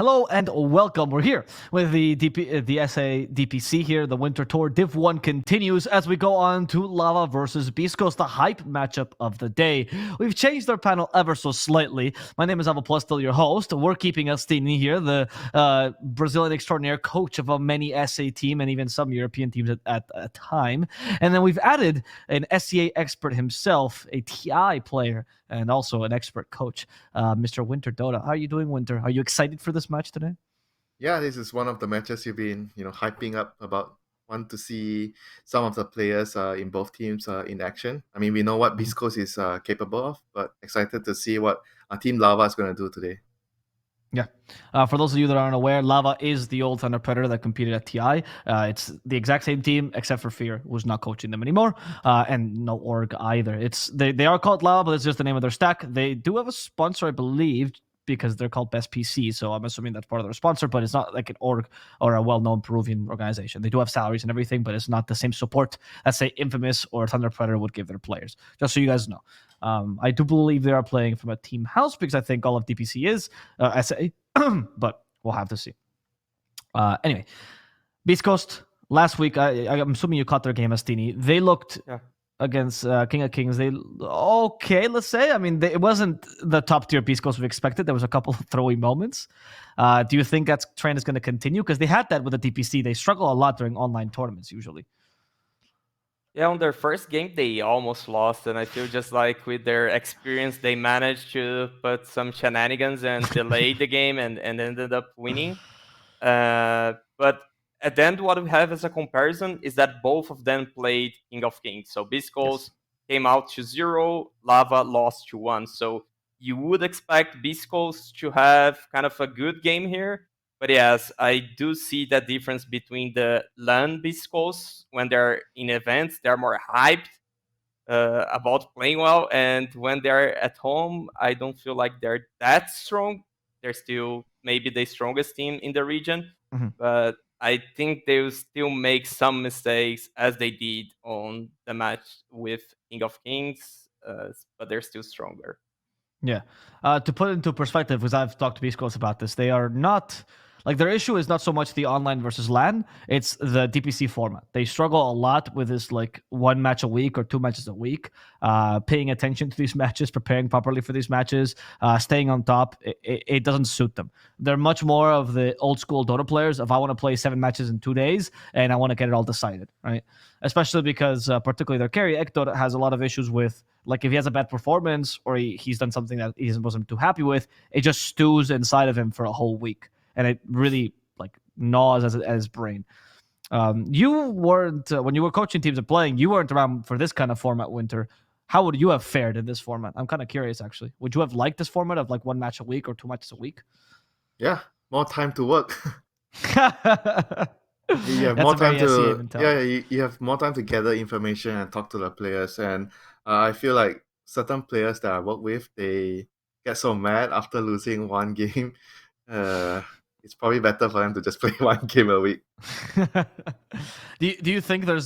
Hello and welcome. We're here with the SA DPC here. The Winter Tour Div 1 continues as we go on to Lava versus Beastcoast, the hype matchup of the day. We've changed our panel ever so slightly. My name is Epulze, still your host. We're keeping Astini here, the Brazilian extraordinaire coach of a many SA team and even some European teams at a time. And then we've added an SEA expert himself, a TI player, and also an expert coach, Mr. Winter Dota. How are you doing, Winter? Are you excited for this match today? Yeah, this is one of the matches you've been, hyping up about. Want to see some of the players in both teams in action. I mean, we know what Beast Coast is capable of, but excited to see what Team Lava is going to do today. Yeah. For those of you that aren't aware, Lava is the old Thunder Predator that competed at TI. It's the exact same team, except for Fear, who's not coaching them anymore, and no org either. They are called Lava, but it's just the name of their stack. They do have a sponsor, I believe, because they're called Best PC, so I'm assuming that's part of their sponsor, but it's not like an org or a well-known Peruvian organization. They do have salaries and everything, but it's not the same support that, say, Infamous or Thunder Predator would give their players, just so you guys know. I do believe they are playing from a team house because I think all of DPC is SA, but we'll have to see. Anyway, Beast Coast, last week, I'm assuming you caught their game, Astini. They looked against King of Kings. They okay, let's say. I mean, it wasn't the top tier Beast Coast we expected. There was a couple of throwy moments. Do you think that trend is going to continue? Because they had that with the DPC. They struggle a lot during online tournaments usually. Yeah, on their first game, they almost lost, and I feel just like with their experience, they managed to put some shenanigans and delay the game and ended up winning. But at the end, what we have as a comparison is that both of them played King of Kings. So Beastcoast came out to 0, Lava lost to 1. So you would expect Beastcoast to have kind of a good game here. But yes, I do see that difference between the LAN Beastcoast when they're in events, they're more hyped about playing well. And when they're at home, I don't feel like they're that strong. They're still maybe the strongest team in the region. Mm-hmm. But I think they will still make some mistakes as they did on the match with King of Kings, but they're still stronger. Yeah. To put it into perspective, because I've talked to Beast Coast about this, they are not... Like, their issue is not so much the online versus LAN, it's the DPC format. They struggle a lot with this, like, 1 match a week or 2 matches a week, paying attention to these matches, preparing properly for these matches, staying on top. It doesn't suit them. They're much more of the old school Dota players. If I want to play 7 matches in 2 days and I want to get it all decided, right? Especially because, particularly their carry, Ektor, has a lot of issues with, like, if he has a bad performance or he's done something that he wasn't too happy with, it just stews inside of him for a whole week. And it really, like, gnaws at his brain. You weren't, when you were coaching teams and playing, you weren't around for this kind of format, Winter. How would you have fared in this format? I'm kind of curious, actually. Would you have liked this format of, like, 1 match a week or 2 matches a week? Yeah, more time to work. You have That's more a very time SEA to mentality. you have more time to gather information and talk to the players. And I feel like certain players that I work with, they get so mad after losing 1 game. It's probably better for them to just play 1 game a week. Do you think there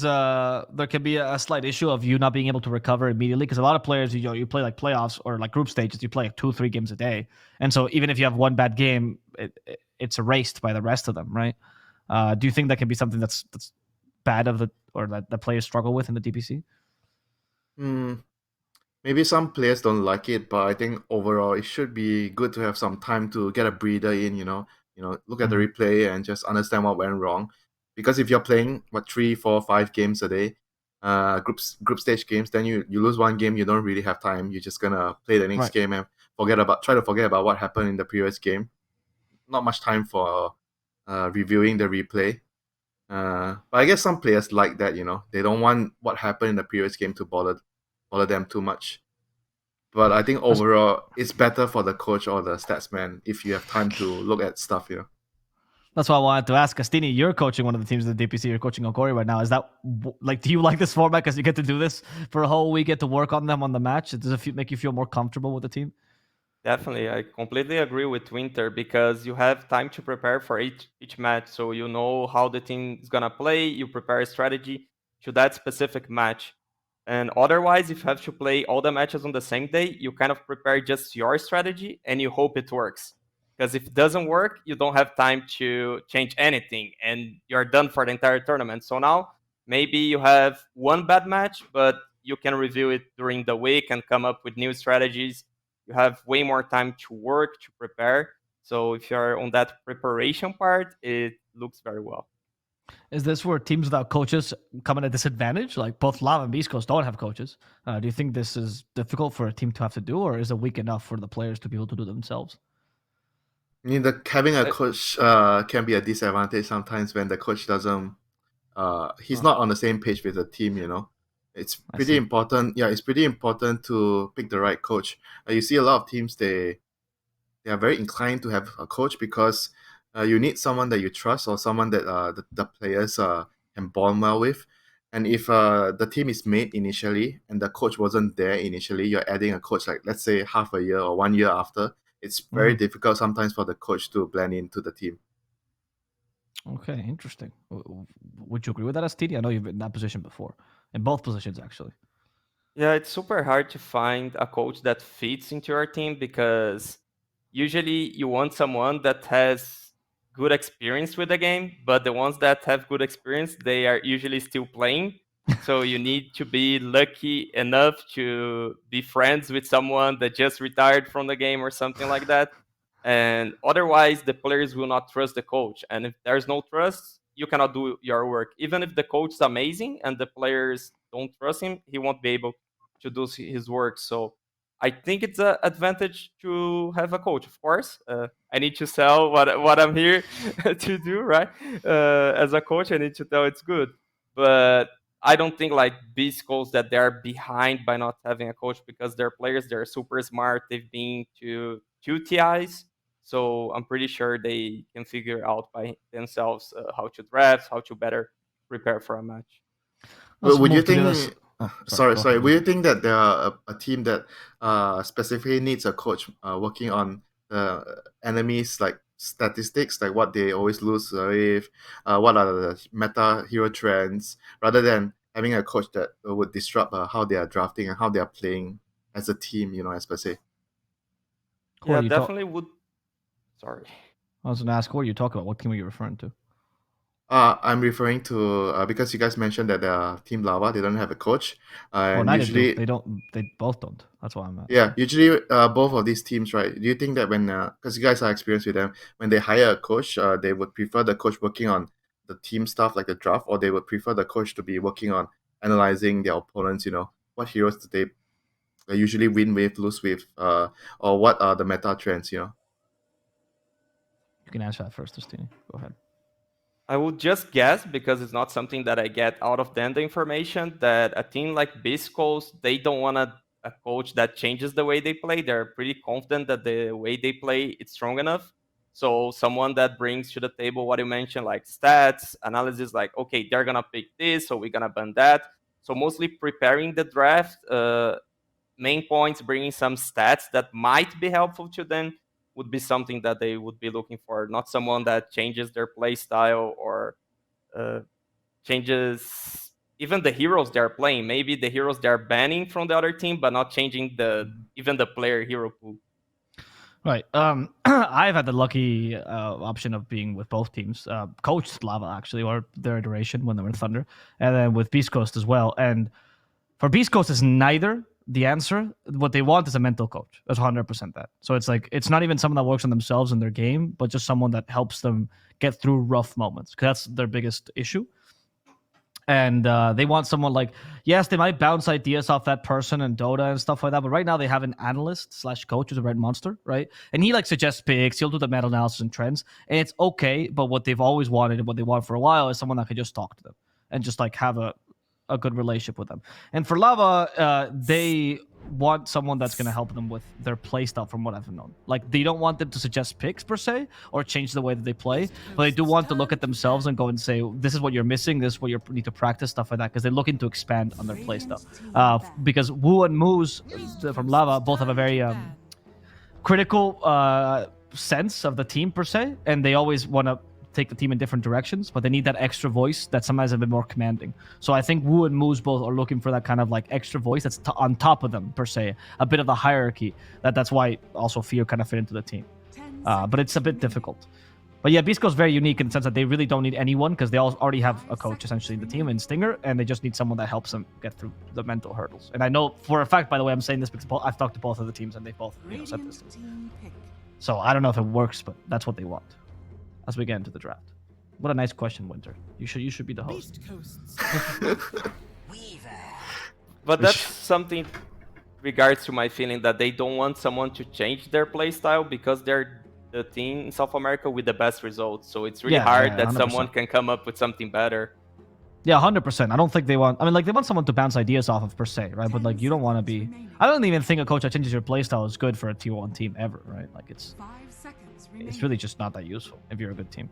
can be a slight issue of you not being able to recover immediately? Because a lot of players, you play like playoffs or like group stages, you play like 2-3 games a day, and so even if you have 1 bad game, it's erased by the rest of them, right? Do you think that can be something that's bad or that the players struggle with in the DPC? Maybe some players don't like it, but I think overall it should be good to have some time to get a breather in. Look at the replay and just understand what went wrong. Because if you're playing 3, 4, 5 games a day, group stage games, then you lose 1 game, you don't really have time. You're just gonna play the next game and try to forget about what happened in the previous game. Not much time for reviewing the replay. But I guess some players like that. They don't want what happened in the previous game to bother them too much. But I think overall, it's better for the coach or the statsman if you have time to look at stuff. That's why I wanted to ask Castini. You're coaching one of the teams in the DPC. You're coaching Okori right now. Is that like? Do you like this format because you get to do this for a whole week, get to work on them on the match? Does it make you feel more comfortable with the team? Definitely, I completely agree with Winter because you have time to prepare for each match, so you know how the team is gonna play. You prepare a strategy to that specific match, and otherwise, if you have to play all the matches on the same day, you kind of prepare just your strategy and you hope it works. Because if it doesn't work, you don't have time to change anything, and you're done for the entire tournament. So now maybe you have one bad match, but you can review it during the week and come up with new strategies. You have way more time to work, to prepare. So if you're on that preparation part, it looks very well. Is this where teams without coaches come at a disadvantage? Like both Lava and Beast Coast don't have coaches. Do you think this is difficult for a team to have to do, or is it weak enough for the players to be able to do themselves? I mean, having a coach can be a disadvantage sometimes when the coach doesn't. He's not on the same page with the team. It's pretty important. Yeah, it's pretty important to pick the right coach. You see a lot of teams they are very inclined to have a coach because you need someone that you trust or someone that the players can bond well with. And if the team is made initially and the coach wasn't there initially, you're adding a coach like, let's say, half a year or 1 year after. It's very difficult sometimes for the coach to blend into the team. Okay, interesting. Would you agree with that, STD? I know you've been in that position before, in both positions, actually. Yeah, it's super hard to find a coach that fits into your team because usually you want someone that has good experience with the game, but the ones that have good experience, they are usually still playing. So you need to be lucky enough to be friends with someone that just retired from the game or something like that. And otherwise, the players will not trust the coach. And if there's no trust, you cannot do your work. Even if the coach is amazing and the players don't trust him, he won't be able to do his work. So I think it's an advantage to have a coach. Of course, I need to sell what I'm here to do, right? As a coach, I need to tell it's good, but I don't think like Beast Coast that they're behind by not having a coach because their players they're super smart. They've been to two TIs, so I'm pretty sure they can figure out by themselves how to draft, how to better prepare for a match. Let's Would you move to the other think? Sorry, Sorry. Would you think that there are a team that specifically needs a coach working on the enemies like statistics, like what they always lose with, what are the meta hero trends, rather than having a coach that would disrupt how they are drafting and how they are playing as a team, as per se. Yeah, definitely would. Sorry. I was going to ask what you talk about. What team are you referring to? I'm referring to because you guys mentioned that Team Lava they don't have a coach, and neither usually do. They don't. They both don't. That's why I'm asking. yeah, usually both of these teams, right? Do you think that when because you guys are experienced with them, when they hire a coach, they would prefer the coach working on the team stuff like the draft, or they would prefer the coach to be working on analyzing their opponents? What heroes do they usually win with, lose with, or what are the meta trends? You can answer that first, Justine. Go ahead. I would just guess, because it's not something that I get out of them, the information, that a team like Beast Coast, they don't want a coach that changes the way they play. They're pretty confident that the way they play is strong enough. So someone that brings to the table what you mentioned, like stats, analysis, like, okay, they're going to pick this, so we're going to ban that. So mostly preparing the draft, main points, bringing some stats that might be helpful to them would be something that they would be looking for, not someone that changes their play style or changes even the heroes they're playing. Maybe the heroes they're banning from the other team, but not changing even the player hero pool. Right. I've had the lucky option of being with both teams. Coached Lava, actually, or their iteration when they were in Thunder, and then with Beast Coast as well. And for Beast Coast, is neither the answer. What they want is a mental coach. That's 100% that. So it's like, it's not even someone that works on themselves in their game, but just someone that helps them get through rough moments, because that's their biggest issue. And they want someone like, yes, they might bounce ideas off that person and Dota and stuff like that, but right now they have an analyst/coach who's a Red Monster, right? And he like suggests picks, he'll do the meta analysis and trends, and it's okay. But what they've always wanted and what they want for a while is someone that could just talk to them and just like have a good relationship with them. And for Lava, they want someone that's going to help them with their playstyle, from what I've known. Like, they don't want them to suggest picks per se or change the way that they play, but they do want to look at themselves and go and say, this is what you're missing, this is what you need to practice, stuff like that, because they're looking to expand on their playstyle. Because Wu and Moose from Lava both have a very critical sense of the team per se, and they always want to take the team in different directions, but they need that extra voice that sometimes a bit more commanding. So I think Wu and Moose both are looking for that kind of like extra voice that's on top of them per se, a bit of the hierarchy. That's why also Fear kind of fit into the team. but it's a bit difficult. But yeah, Beast Coast is very unique in the sense that they really don't need anyone because they all already have a coach essentially in the team in Stinger, and they just need someone that helps them get through the mental hurdles. And I know for a fact, by the way, I'm saying this because I've talked to both of the teams and they both said this to me. So I don't know if it works, but that's what they want as we get into the draft. What a nice question, Winter. You should be the host. But that's something regards to my feeling that they don't want someone to change their playstyle because they're the team in South America with the best results. So it's really hard that 100%. someone can come up with something better. Yeah, 100%. I don't think they want... I mean, like, they want someone to bounce ideas off of per se, right? But, like, you don't want to be... I don't even think a coach that changes your playstyle is good for a tier 1 team ever, right? Like, it's really just not that useful if you're a good team.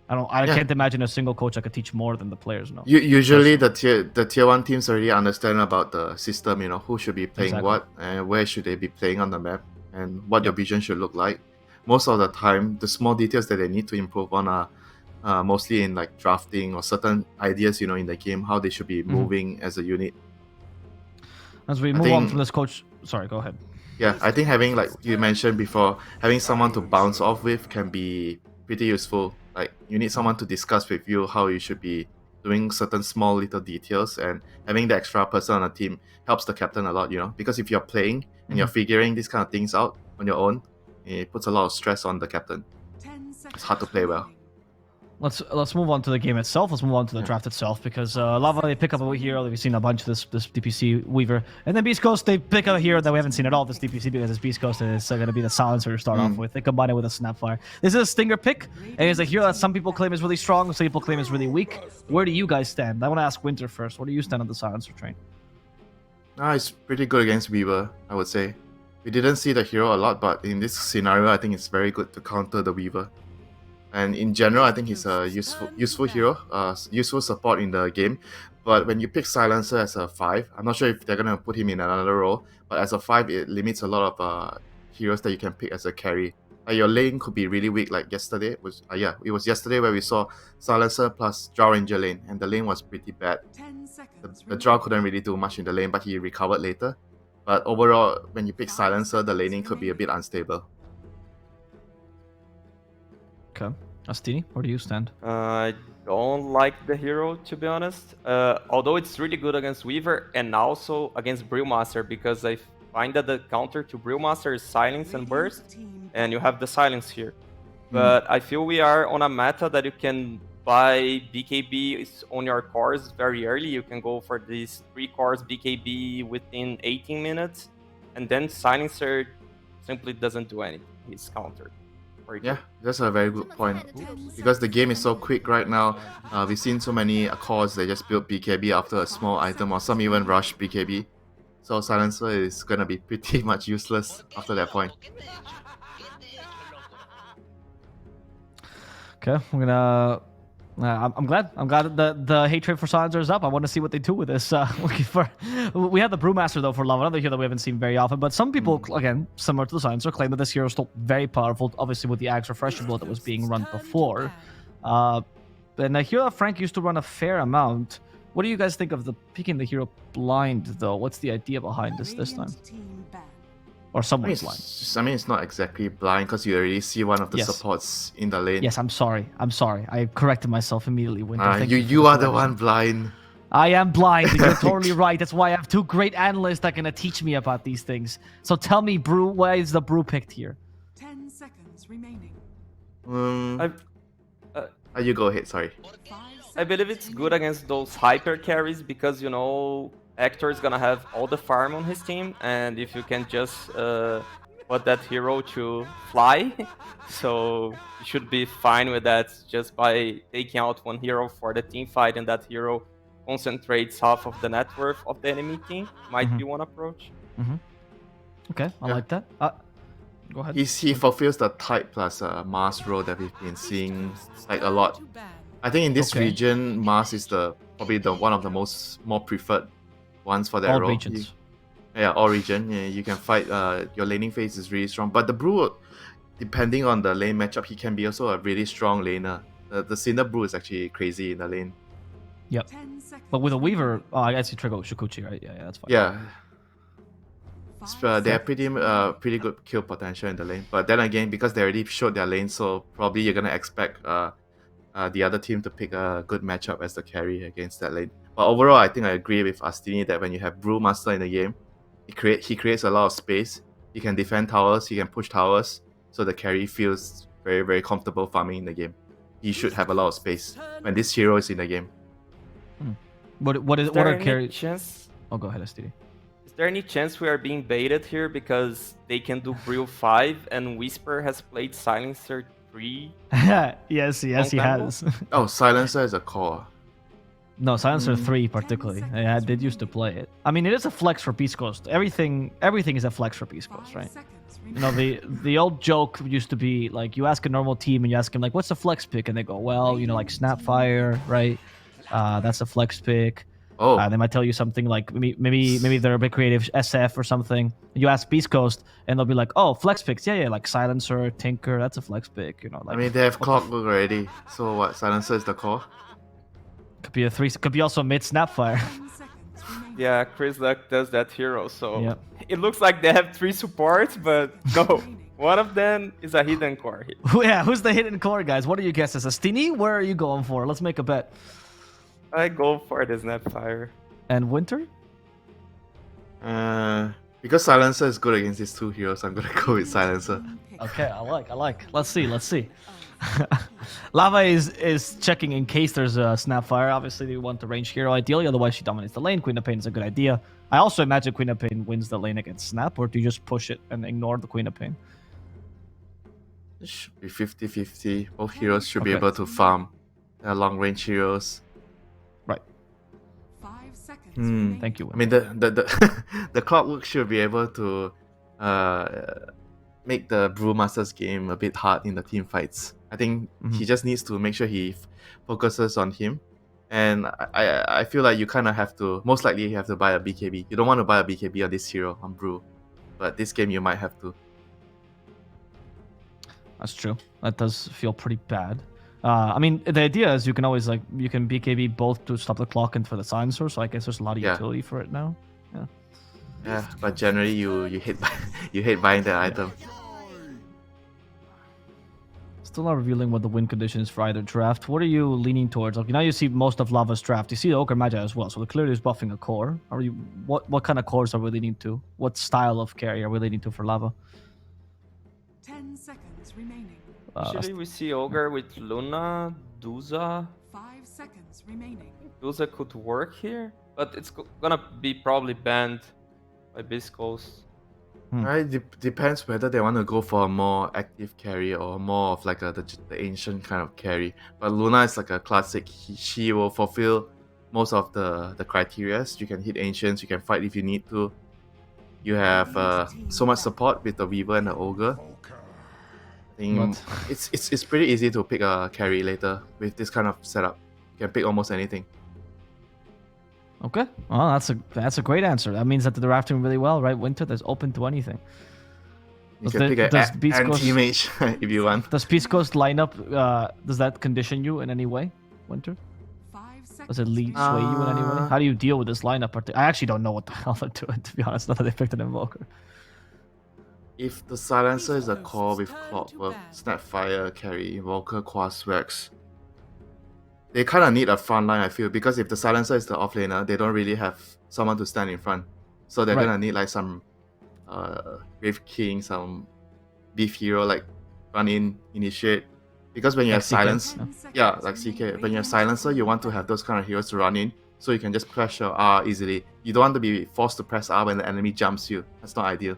I can't imagine a single coach that could teach more than the players know. Usually the tier 1 teams already understand about the system, who should be playing what, and where should they be playing on the map, and what your vision should look like. Most of the time, the small details that they need to improve on are mostly in like drafting or certain ideas, in the game, how they should be moving as a unit. As we move on from this coach... Sorry, go ahead. Yeah, I think having, like you mentioned before, having someone to bounce off with can be pretty useful. Like, you need someone to discuss with you how you should be doing certain small little details, and having the extra person on the team helps the captain a lot, because if you're playing and you're figuring these kind of things out on your own, it puts a lot of stress on the captain. It's hard to play well. Let's move on to the game itself. Let's move on to the draft itself, because Lava, they pick up a hero that we've seen a bunch of this DPC Weaver, and then Beast Coast, they pick up a hero that we haven't seen at all this DPC, because it's Beast Coast and it's going to be the Silencer to start off with. They combine it with a Snapfire. This is a Stinger pick, and it's a hero that some people claim is really strong, some people claim is really weak. Where do you guys stand? I want to ask Winter first. Where do you stand on the Silencer train? It's pretty good against Weaver, I would say. We didn't see the hero a lot, but in this scenario, I think it's very good to counter the Weaver. And in general, I think he's a useful hero, useful support in the game. But when you pick Silencer as a 5, I'm not sure if they're going to put him in another role, but as a 5, it limits a lot of heroes that you can pick as a carry. Your lane could be really weak, like yesterday. It was yesterday where we saw Silencer plus Drow Ranger lane, and the lane was pretty bad. The Drow couldn't really do much in the lane, but he recovered later. But overall, when you pick Silencer, the laning could be a bit unstable. Okay. Astini, where do you stand? I don't like the hero, to be honest. Although it's really good against Weaver and also against Brewmaster, because I find that the counter to Brewmaster is Silence and Burst, and you have the Silence here. But I feel we are on a meta that you can buy BKB on your cores very early. You can go for these 3 cores BKB within 18 minutes, and then Silencer simply doesn't do anything. He's countered. Yeah, that's a very good point. Because the game is so quick right now, we've seen so many cores that just build BKB after a small item, or some even rush BKB. So Silencer is gonna be pretty much useless after that point. Okay, we're gonna... I'm glad the hatred for Silencer is up. I want to see what they do with this. We have the Brewmaster though for Lava, another hero that we haven't seen very often. But some people, again, similar to the Silencer, claim that this hero is still very powerful. Obviously, with the Axe Refresher build that was being run before, and a hero that Frank used to run a fair amount. What do you guys think of the picking the hero blind though? What's the idea behind this time? Or someone's blind. I mean, it's not exactly blind because you already see one of the supports in the lane. Yes, I'm sorry. I corrected myself immediately. Winter. You are the one blind. I am blind. You're totally right. That's why I have 2 great analysts that are gonna teach me about these things. So tell me, Brew, why is the Brew picked here? 10 seconds remaining. You go ahead. Sorry. I believe it's good against those hyper carries because Hector is gonna have all the farm on his team, and if you can just put that hero to fly, so you should be fine with that just by taking out one hero for the team fight, and that hero concentrates half of the net worth of the enemy team. Might be one approach. Okay, I like that. Go ahead. He fulfills the type plus Mars role that we've been seeing like a lot. I think in this region, Mars is probably one of the more preferred ones for that all role. Regions. All region. Yeah, you can fight. Your laning phase is really strong, but the Brew, depending on the lane matchup, he can be also a really strong laner. The Cinder Brew is actually crazy in the lane. Yep. But with a Weaver, I guess you trigger Shikuchi, right? Yeah, that's fine. Yeah. They have pretty good kill potential in the lane. But then again, because they already showed their lane, so probably you're gonna expect the other team to pick a good matchup as the carry against that lane. But overall, I think I agree with Astini that when you have Brewmaster in the game, he creates a lot of space. He can defend towers, he can push towers, so the carry feels very, very comfortable farming in the game. He should have a lot of space when this hero is in the game. What Is there are any carry? chance? Oh, go ahead, STD. Is there any chance we are being baited here because they can do Brew 5 and Whisper has played Silencer 3? yes, he Long time ago? has. Oh, Silencer is a core. No, Silencer 3 particularly. I did used to play it. I mean, it is a flex for beastcoast. Everything is a flex for beastcoast, right? You know, the old joke used to be like, you ask a normal team and you ask them like, what's the flex pick? And they go, well, you know, like Snapfire, right? That's a flex pick. Oh, They might tell you something like maybe they're a bit creative, SF or something. You ask Beast Coast, and they'll be like, "Oh, flex picks, yeah, like Silencer, Tinker, that's a flex pick." You know, like I mean, they have Clockwork already. So what? Silencer is the core? could be a three, could be also mid Snapfire. Yeah, Chris Luck does that hero, so Yeah. it looks like they have 3 supports, but no. One of them is a hidden core hero. Yeah, who's the hidden core, guys? What are your guesses? Astini, where are you going for? Let's make a bet. I go for the Snapfire. And Winter? Because Silencer is good against these two heroes, I'm gonna go with Silencer. Okay, I like. Let's see. Lava is checking in case there's a Snapfire. Obviously, they want the range hero ideally, otherwise she dominates the lane. Queen of Pain is a good idea. I also imagine Queen of Pain wins the lane against Snap, or do you just push it and ignore the Queen of Pain? It should be 50-50. Both heroes should be Okay. able to farm. They're long range heroes. Right. 5 seconds. Thank you. I mean, the the Clockwork should be able to make the Brewmaster's game a bit hard in the team fights. I think he just needs to make sure he focuses on him. And I feel like you kind of have to, most likely you have to buy a BKB. You don't want to buy a BKB on this hero, on Brew. But this game you might have to. That's true. That does feel pretty bad. I mean, the idea is you can always you can BKB both to stop the clock and for the silencer. So I guess there's a lot of Yeah. utility for it now. Yeah, but generally you hate you hate buying that item. Still not revealing what the win condition is for either draft. What are you leaning towards? Like now you see most of Lava's draft. You see Ogre Magi as well. So clearly is buffing a core. Are you what kind of cores are we leaning to? What style of carry are we leaning to for Lava? 10 seconds remaining. Usually we see Ogre with Luna, Duza. 5 seconds remaining. Duza could work here, but it's gonna be probably banned by Beastcoast. Right, depends whether they want to go for a more active carry or more of like the ancient kind of carry. But Luna is like a classic. She will fulfill most of the criteria. You can hit ancients, you can fight if you need to. You have so much support with the Weaver and the Ogre. I think it's pretty easy to pick a carry later with this kind of setup. You can pick almost anything. Okay. Well, that's a great answer. That means that they're drafting really well, right? Winter, that's open to anything. You Does can pick does an Beast Coast- anti-mage if you want. Does Beast Coast lineup, does that condition you in any way, Winter? 5 seconds. Does it lead sway you in any way? How do you deal with this lineup? I actually don't know what the hell they're doing, to be honest, now that they picked an Invoker. If the Silencer is a core with Clockwork, Snapfire, Carry, Invoker, Quaswax, they kind of need a front line, I feel, because if the Silencer is the offlaner, they don't really have someone to stand in front. So they're Right. gonna need like some Grave King, some beef hero, like run in, initiate. Because when you have CK, silence, 10 seconds yeah, like CK, remaining. when you have Silencer, you want to have those kind of heroes to run in, so you can just press your R easily. You don't want to be forced to press R when the enemy jumps you. That's not ideal.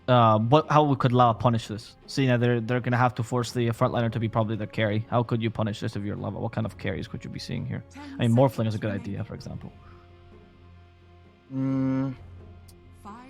How could Lava punish this? Seeing that they're gonna have to force the frontliner to be probably the carry. How could you punish this if you're Lava? What kind of carries could you be seeing here? 10 I mean, Morphling is a seconds good remaining. idea, for example. 5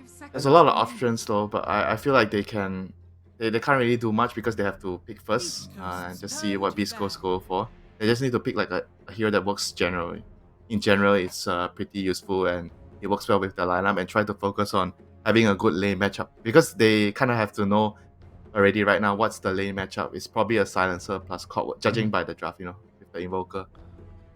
seconds. There's a lot of remaining. options though, but I feel like they can't really do much because they have to pick first and just see what Beast Coast go for. They just need to pick like a hero that works generally. In general, it's pretty useful and it works well with the lineup, and try to focus on having a good lane matchup, because they kind of have to know already right now what's the lane matchup. It's probably a Silencer plus Clockwork, judging by the draft, with the Invoker.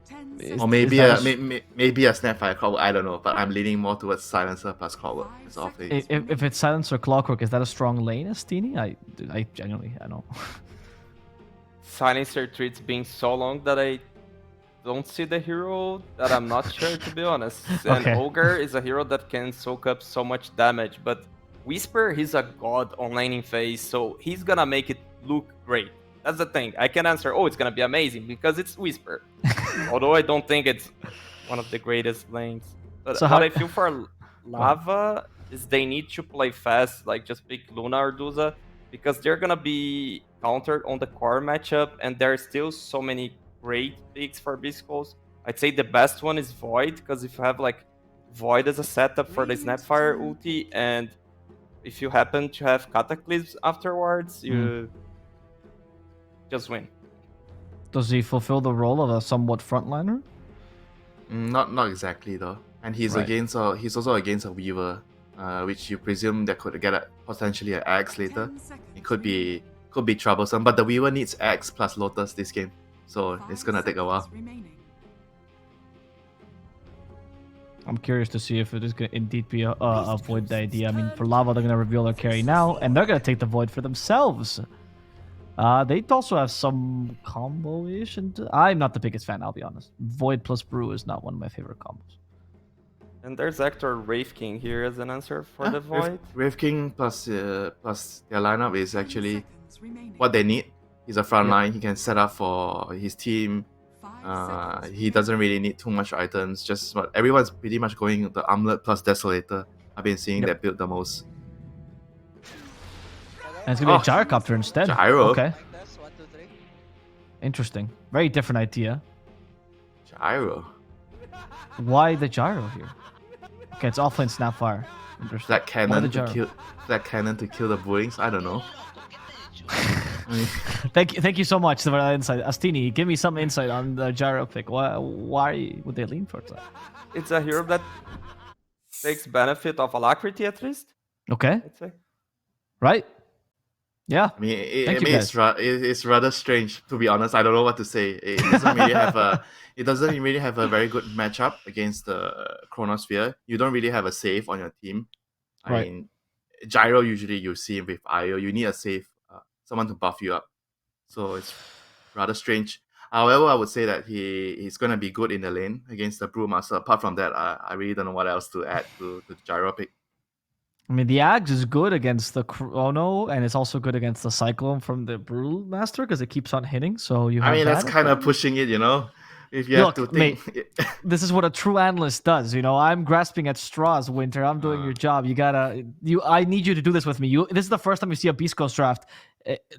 10 Is- Or maybe is that maybe a Snapfire Clockwork, I don't know, but I'm leaning more towards Silencer plus Clockwork. It's off lanes. if it's Silence or Clockwork, is that a strong lane, Astini? I genuinely, I don't. Silencer treats being so long that I don't see the hero that I'm not sure, to be honest. And Okay. Ogre is a hero that can soak up so much damage, but Whisper, he's a god on laning phase, so he's gonna make it look great. That's the thing. I can answer, oh, it's gonna be amazing because it's Whisper. Although I don't think it's one of the greatest lanes. But So what how- I feel for Lava is they need to play fast, like just pick Luna or Duza, because they're gonna be countered on the core matchup, and there are still so many great picks for Beast Coast. I'd say the best one is Void, because if you have like Void as a setup for the Snapfire ulti, and if you happen to have Cataclysms afterwards, you just win. Does he fulfill the role of a somewhat frontliner? Not exactly though. And he's Right. he's also against a Weaver, which you presume that could get potentially an Axe later. It could be troublesome, but the Weaver needs Axe plus Lotus this game, so it's gonna take a while. I'm curious to see if it is going to indeed be a Void the idea. I mean, for Lava, they're going to reveal their carry now, and they're going to take the Void for themselves. They also have some combo-ish, and I'm not the biggest fan, I'll be honest. Void plus Brew is not one of my favorite combos. And there's Actor Wraith King here as an answer for the Void. Wraith King plus their lineup is actually what they need. He's a front line. He can set up for his team. He doesn't really need too much items. Just what everyone's pretty much going the Armlet plus Desolator. I've been seeing that build the most. And it's going to be a Gyrocopter instead. Gyro. Okay. Interesting. Very different idea. Gyro. Why the Gyro here? Okay, it's offlane Snapfire. Interesting. That cannon the to Gyro? kill. That cannon to kill the Bullies. I don't know. Thank you so much for that insight. Astini, give me some insight on the Gyro pick. Why would they lean for that? It's a hero that takes benefit of Alacrity at least, Okay, I'd say. right? Yeah. I mean, Thank you, it's rather strange, to be honest. I don't know what to say. It doesn't really have a very good matchup against the Chronosphere. You don't really have a save on your team. I Right. mean, Gyro usually you see with IO. You need a save, someone to buff you up. So it's rather strange. However, I would say that he's gonna be good in the lane against the Brewmaster. Apart from that, I really don't know what else to add to the Gyro pick. I mean, the Ags is good against the Chrono, and it's also good against the Cyclone from the Brewmaster because it keeps on hitting. So you have I mean, that's that. kind of pushing it, you know. If you Look, have to think, This is what a true analyst does. You know, I'm grasping at straws, Winter. I'm doing your job. I need you to do this with me. This is the first time you see a Beast Coast draft.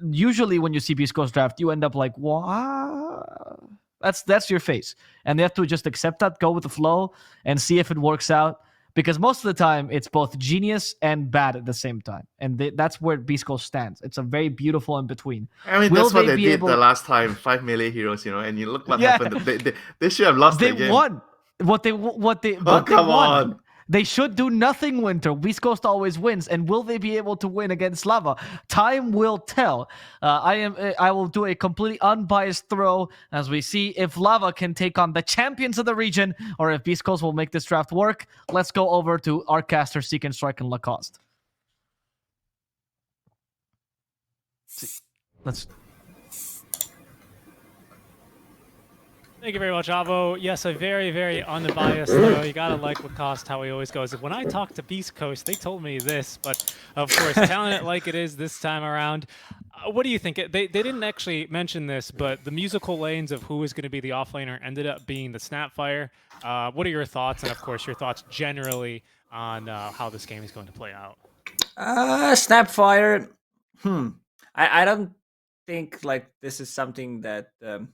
Usually when you see Beast Coast draft, you end up like, what? That's your face. And they have to just accept that, go with the flow, and see if it works out. Because most of the time, it's both genius and bad at the same time. And that's where Beast Coast stands. It's a very beautiful in between. I mean, Will that's what they they be did able- the last time, 5 melee heroes, you know, and you look what Yeah. happened. They should have lost They that game. won. But they come won. on. They should do nothing, Winter. Beast Coast always wins, and will they be able to win against Lava? Time will tell. I will do a completely unbiased throw as we see if Lava can take on the champions of the region, or if Beast Coast will make this draft work. Let's go over to our caster, SeekNStrike and Lacoste. Let's. Thank you very much, Avo. Yes, a very, very unbiased though. You gotta like Lacoste, how he always goes. When I talked to Beast Coast, they told me this, but of course, telling it like it is this time around. What do you think? They didn't actually mention this, but the musical lanes of who was going to be the offlaner ended up being the Snapfire. What are your thoughts, and of course, your thoughts generally on how this game is going to play out? Snapfire. I don't think like this is something that a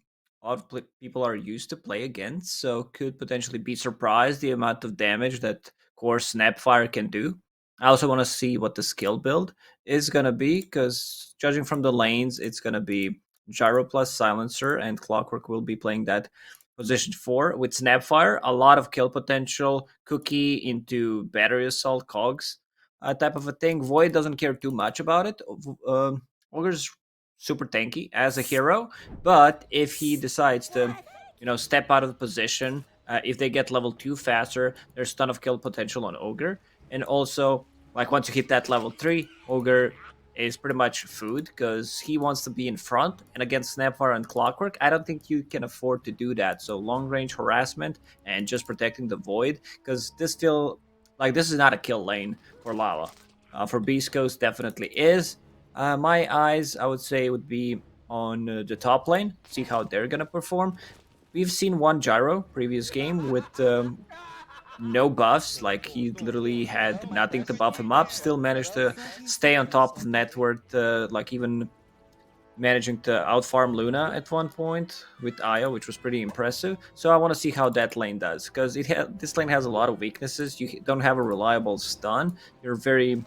lot of people are used to play against, so could potentially be surprised the amount of damage that core Snapfire can do. I also want to see what the skill build is gonna be, because judging from the lanes, it's gonna be Gyro plus Silencer, and Clockwork will be playing that position 4 with Snapfire. A lot of kill potential, Cookie into Battery Assault, Cogs, type of a thing. Void doesn't care too much about it. Ogre's super tanky as a hero, but if he decides to step out of the position. If they get level 2 faster, there's a ton of kill potential on Ogre. And also, like once you hit that level 3, Ogre is pretty much food because he wants to be in front. And against Snapfire and Clockwork, I don't think you can afford to do that. So long range harassment and just protecting the Void, because this is not a kill lane for Lava. For Beast Coast, definitely is. My eyes, I would say, would be on the top lane, see how they're gonna perform. We've seen one Gyro previous game with no buffs, like he literally had nothing to buff him up, still managed to stay on top of net worth, like even managing to outfarm Luna at one point with Io, which was pretty impressive. So I want to see how that lane does, because this lane has a lot of weaknesses. You don't have a reliable stun. You're very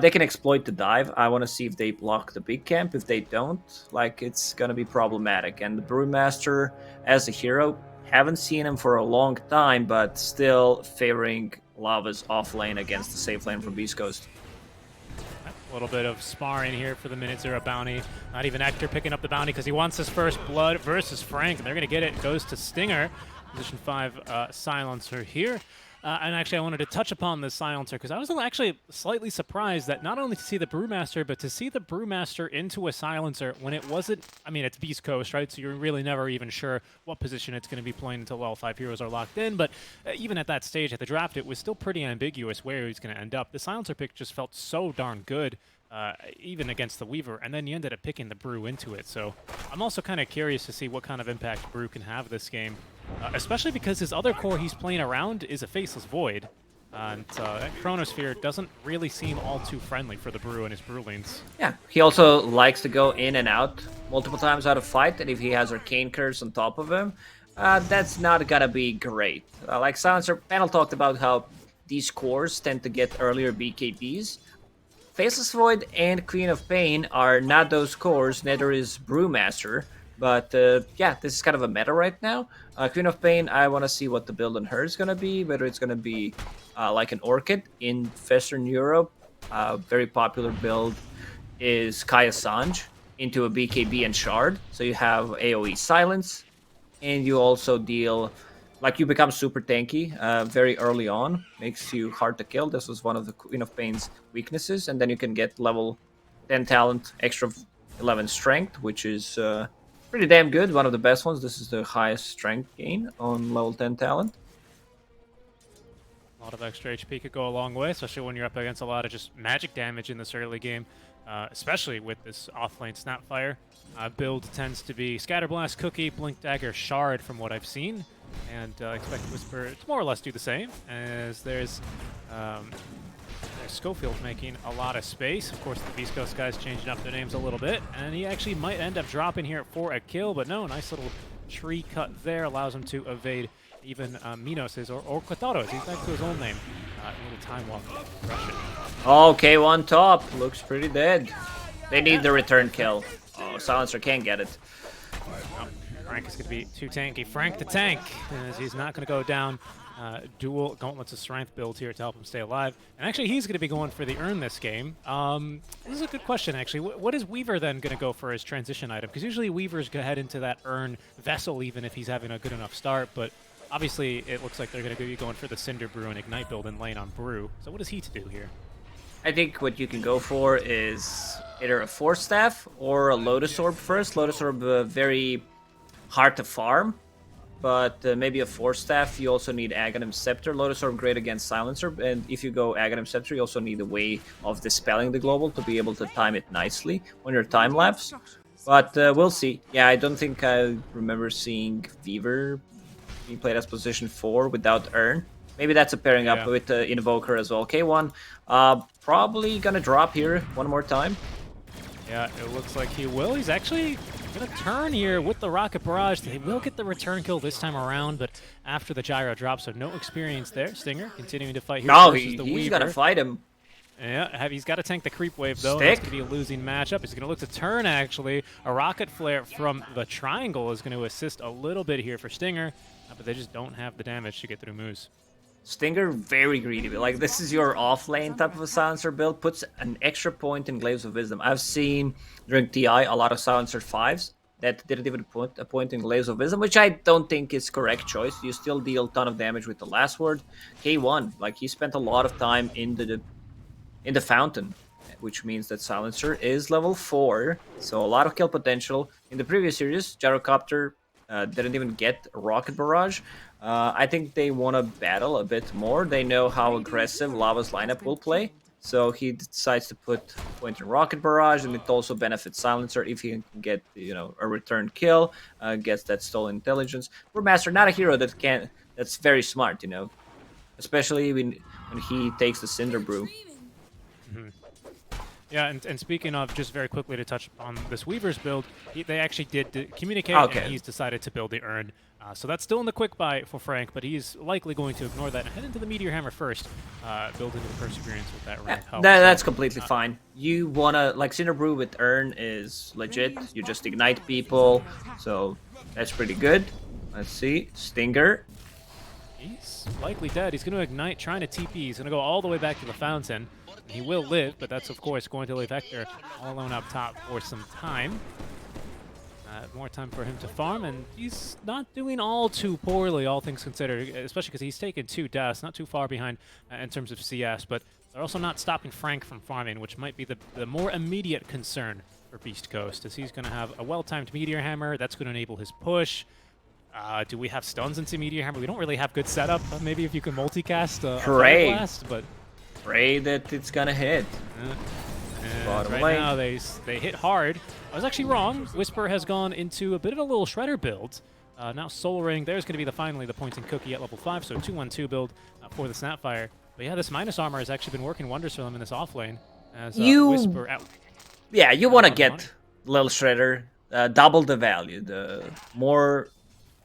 they can exploit the dive. I want to see if they block the big camp. If they don't, like, it's gonna be problematic. And the Brewmaster as a hero, haven't seen him for a long time, but still favoring Lava's off lane against the safe lane from Beast Coast. A little bit of sparring here for the minute 0 bounty. Not even Hector picking up the bounty because he wants his first blood versus Frank, and they're going to get it. It goes to Stinger. Position 5 silencer here. And actually, I wanted to touch upon this silencer because I was actually slightly surprised that not only to see the Brewmaster, but to see the Brewmaster into a silencer when it wasn't. I mean, it's Beast Coast, right? So you're really never even sure what position it's going to be playing until all 5 heroes are locked in. But even at that stage, at the draft, it was still pretty ambiguous where he was going to end up. The silencer pick just felt so darn good. Even against the Weaver, and then you ended up picking the Brew into it. So I'm also kind of curious to see what kind of impact Brew can have this game, especially because his other core he's playing around is a Faceless Void, and that Chronosphere doesn't really seem all too friendly for the Brew and his Brewlings. Yeah, he also likes to go in and out multiple times out of fight, and if he has Arcane Curse on top of him, that's not gonna be great. Like Silencer, Panel talked about how these cores tend to get earlier BKBs. Faceless Void and Queen of Pain are not those cores, neither is Brewmaster. But yeah, this is kind of a meta right now. Queen of Pain, I want to see what the build on her is going to be, whether it's going to be like an Orchid in Western Europe. Very popular build is Kaya Sanj into a BKB and Shard. So you have AoE Silence, and you also deal... Like, you become super tanky very early on, makes you hard to kill. This was one of the Queen of Pain's weaknesses. And then you can get level 10 talent, extra 11 strength, which is pretty damn good. One of the best ones. This is the highest strength gain on level 10 talent. A lot of extra HP could go a long way, especially when you're up against a lot of just magic damage in this early game, especially with this off-lane Snapfire. Build tends to be Scatterblast, Cookie, Blink Dagger, Shard from what I've seen. And Expect Whisper to more or less do the same, as there's Schofield making a lot of space. Of course, the Beast Coast guys changing up their names a little bit, and he actually might end up dropping here for a kill, but no, nice little tree cut there allows him to evade even Minos' or Quatharo's. He's back to his old name. A little time walk Russian. Okay, one top. Looks pretty dead. They need the return kill. Oh, Silencer can't get it. Frank is going to be too tanky. Frank the tank, as he's not going to go down. Dual Gauntlets of Strength build here to help him stay alive. And actually, he's going to be going for the Urn this game. This is a good question, actually. What is Weaver then going to go for as transition item? Because usually Weaver's going to head into that Urn Vessel, even if he's having a good enough start. But obviously, it looks like they're going to be going for the Cinder Brew and Ignite build and lane on Brew. So what is he to do here? I think what you can go for is either a Force Staff or a Lotus Orb first. Lotus Orb, very hard to farm, but maybe a Force Staff. You also need Aghanim Scepter. Lotus Orb great against Silencer, and if you go Aghanim Scepter, you also need a way of dispelling the global to be able to time it nicely on your time lapse. But we'll see. Yeah, I don't think I remember seeing Weaver being played as position 4 without Urn. Maybe that's a pairing up with Invoker as well. K1 probably gonna drop here one more time. Yeah, it looks like he will. He's actually going to turn here with the Rocket Barrage. They will get the return kill this time around, but after the Gyro drop, so no experience there. Stinger continuing to fight here. No, versus the he's Weaver. gonna fight him. Yeah, he's got to tank the creep wave, though. Stick. That's going to be a losing matchup. He's going to look to turn, actually. A Rocket Flare from the Triangle is going to assist a little bit here for Stinger, but they just don't have the damage to get through moves. Stinger, very greedy. Like, this is your off-lane type of a Silencer build. Puts an extra point in Glaives of Wisdom. I've seen during TI a lot of Silencer 5s that didn't even put a point in Glaze of Wisdom, which I don't think is correct choice. You still deal a ton of damage with the last word. K1, like he spent a lot of time in the fountain, which means that Silencer is level 4, so a lot of kill potential. In the previous series, Gyrocopter didn't even get a Rocket Barrage. I think they want to battle a bit more. They know how aggressive Lava's lineup will play, so he decides to put point in Rocket Barrage, and it also benefits Silencer if he can get, you know, a return kill, gets that stolen intelligence. Brewmaster, not a hero that's very smart, you know, especially when he takes the Cinder Brew. Yeah, and speaking of, just very quickly to touch on this Weaver's build, they actually did communicate, Okay. and he's decided to build the Urn. So that's still in the quick buy for Frank, but he's likely going to ignore that and head into the Meteor Hammer first, build into the Perseverance with that Urn help. That's completely fine. You wanna, like, Cinder Brew with Urn is legit. You just ignite people, so that's pretty good. Let's see, Stinger. He's likely dead. He's going to ignite, trying to TP. He's going to go all the way back to the fountain. He will live, but that's, of course, going to leave Hector all alone up top for some time. More time for him to farm, and he's not doing all too poorly, all things considered, especially because he's taken 2 deaths, not too far behind in terms of CS, but they're also not stopping Frank from farming, which might be the more immediate concern for Beast Coast, as he's going to have a well-timed Meteor Hammer. That's going to enable his push. Do we have stuns into Meteor Hammer? We don't really have good setup. Maybe if you can multicast a Fire Blast, but pray that it's gonna hit. Right lane. now they hit hard. I was actually wrong. Whisper has gone into a bit of a little Shredder build. Now Soul Ring, there's going to be finally the pointing cookie at level 5, so 2-1-2 build for the Snapfire. But yeah, this minus armor has actually been working wonders for them in this off lane. As Whisper out. Yeah, you want to get Lil Shredder, double the value. The more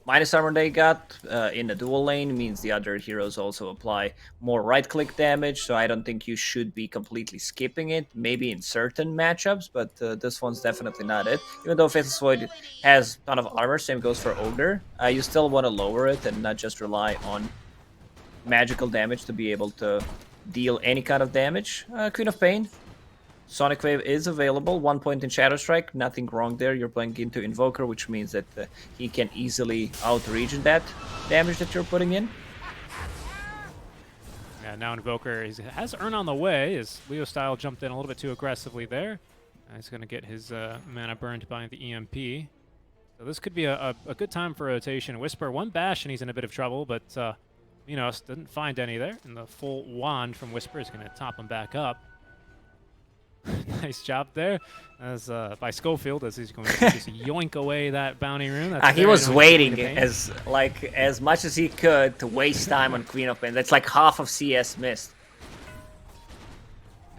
minus armor they got in the dual lane means the other heroes also apply more right-click damage, so I don't think you should be completely skipping it, maybe in certain matchups, but this one's definitely not it. Even though Faithless Void has a ton of armor, same goes for Ogre, you still want to lower it and not just rely on magical damage to be able to deal any kind of damage. Queen of Pain. Sonic Wave is available, 1 point in Shadow Strike, nothing wrong there. You're playing into Invoker, which means that he can easily out-region that damage that you're putting in. Yeah, now Invoker has Urn on the way, as Leo Style jumped in a little bit too aggressively there. He's going to get his mana burned by the EMP. So this could be a good time for rotation. Whisper, 1 bash and he's in a bit of trouble, but Minos didn't find any there, and the full wand from Whisper is going to top him back up. Nice job there, as by Schofield, as he's going to just yoink away that bounty rune. That's he was waiting as much as he could to waste time on Queen of Pain. That's like half of CS missed.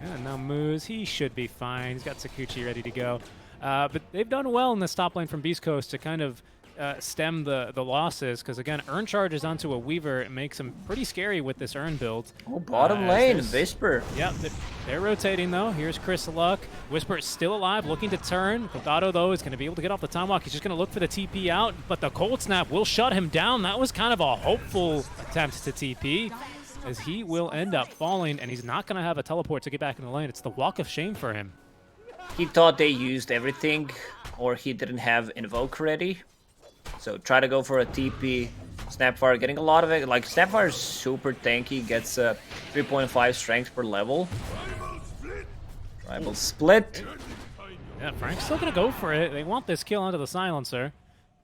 Yeah, now Moose, he should be fine. He's got Sakuchi ready to go. But they've done well in this top lane from Beast Coast to kind of stem the losses, because again, Urn charges onto a Weaver. It makes him pretty scary with this Urn build. Oh, bottom lane, Whisper. Yep, they're rotating though. Here's Chris Luck. Whisper is still alive, looking to turn. Kodato though is going to be able to get off the Tomahawk. He's just going to look for the TP out, but the Cold Snap will shut him down. That was kind of a hopeful attempt to TP, as he will end up falling, and he's not going to have a teleport to get back in the lane. It's the walk of shame for him. He thought they used everything, or he didn't have Invoke ready. So try to go for a TP. Snapfire getting a lot of it. Like, Snapfire is super tanky, gets 3.5 strength per level. Tribal split. Yeah, Frank's still going to go for it. They want this kill onto the Silencer.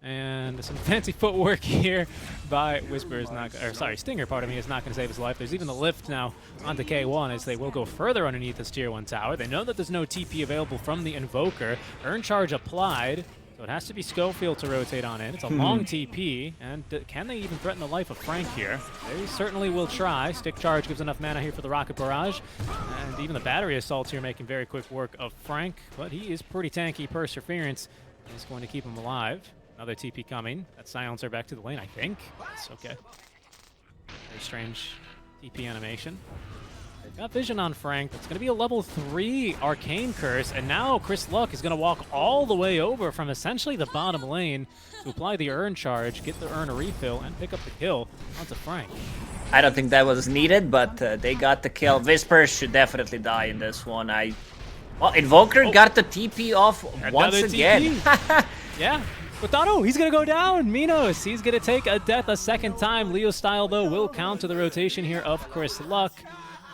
And some fancy footwork here by Whisper is not, or sorry, Stinger, pardon me, is not going to save his life. There's even the lift now onto K1, as they will go further underneath this tier 1 tower. They know that there's no TP available from the Invoker. Urn charge applied, so it has to be Schofield to rotate on in. It's a long TP, and can they even threaten the life of Frank here? They certainly will try. Stick charge gives enough mana here for the Rocket Barrage, and even the battery assaults here making very quick work of Frank, but he is pretty tanky. Perseverance is going to keep him alive. Another TP coming. That Silencer back to the lane, I think. That's okay. Very strange TP animation. They've got vision on Frank. It's going to be a level 3 Arcane Curse, and now Chris Luck is going to walk all the way over from essentially the bottom lane to apply the Urn charge, get the Urn a refill, and pick up the kill onto Frank. I don't think that was needed, but they got the kill. Whisper should definitely die in this one. Well, Invoker got the TP off once again. Yeah, Quintano, he's going to go down. Minos, he's going to take a death a second time. Leo Style, though, will counter the rotation here of Chris Luck.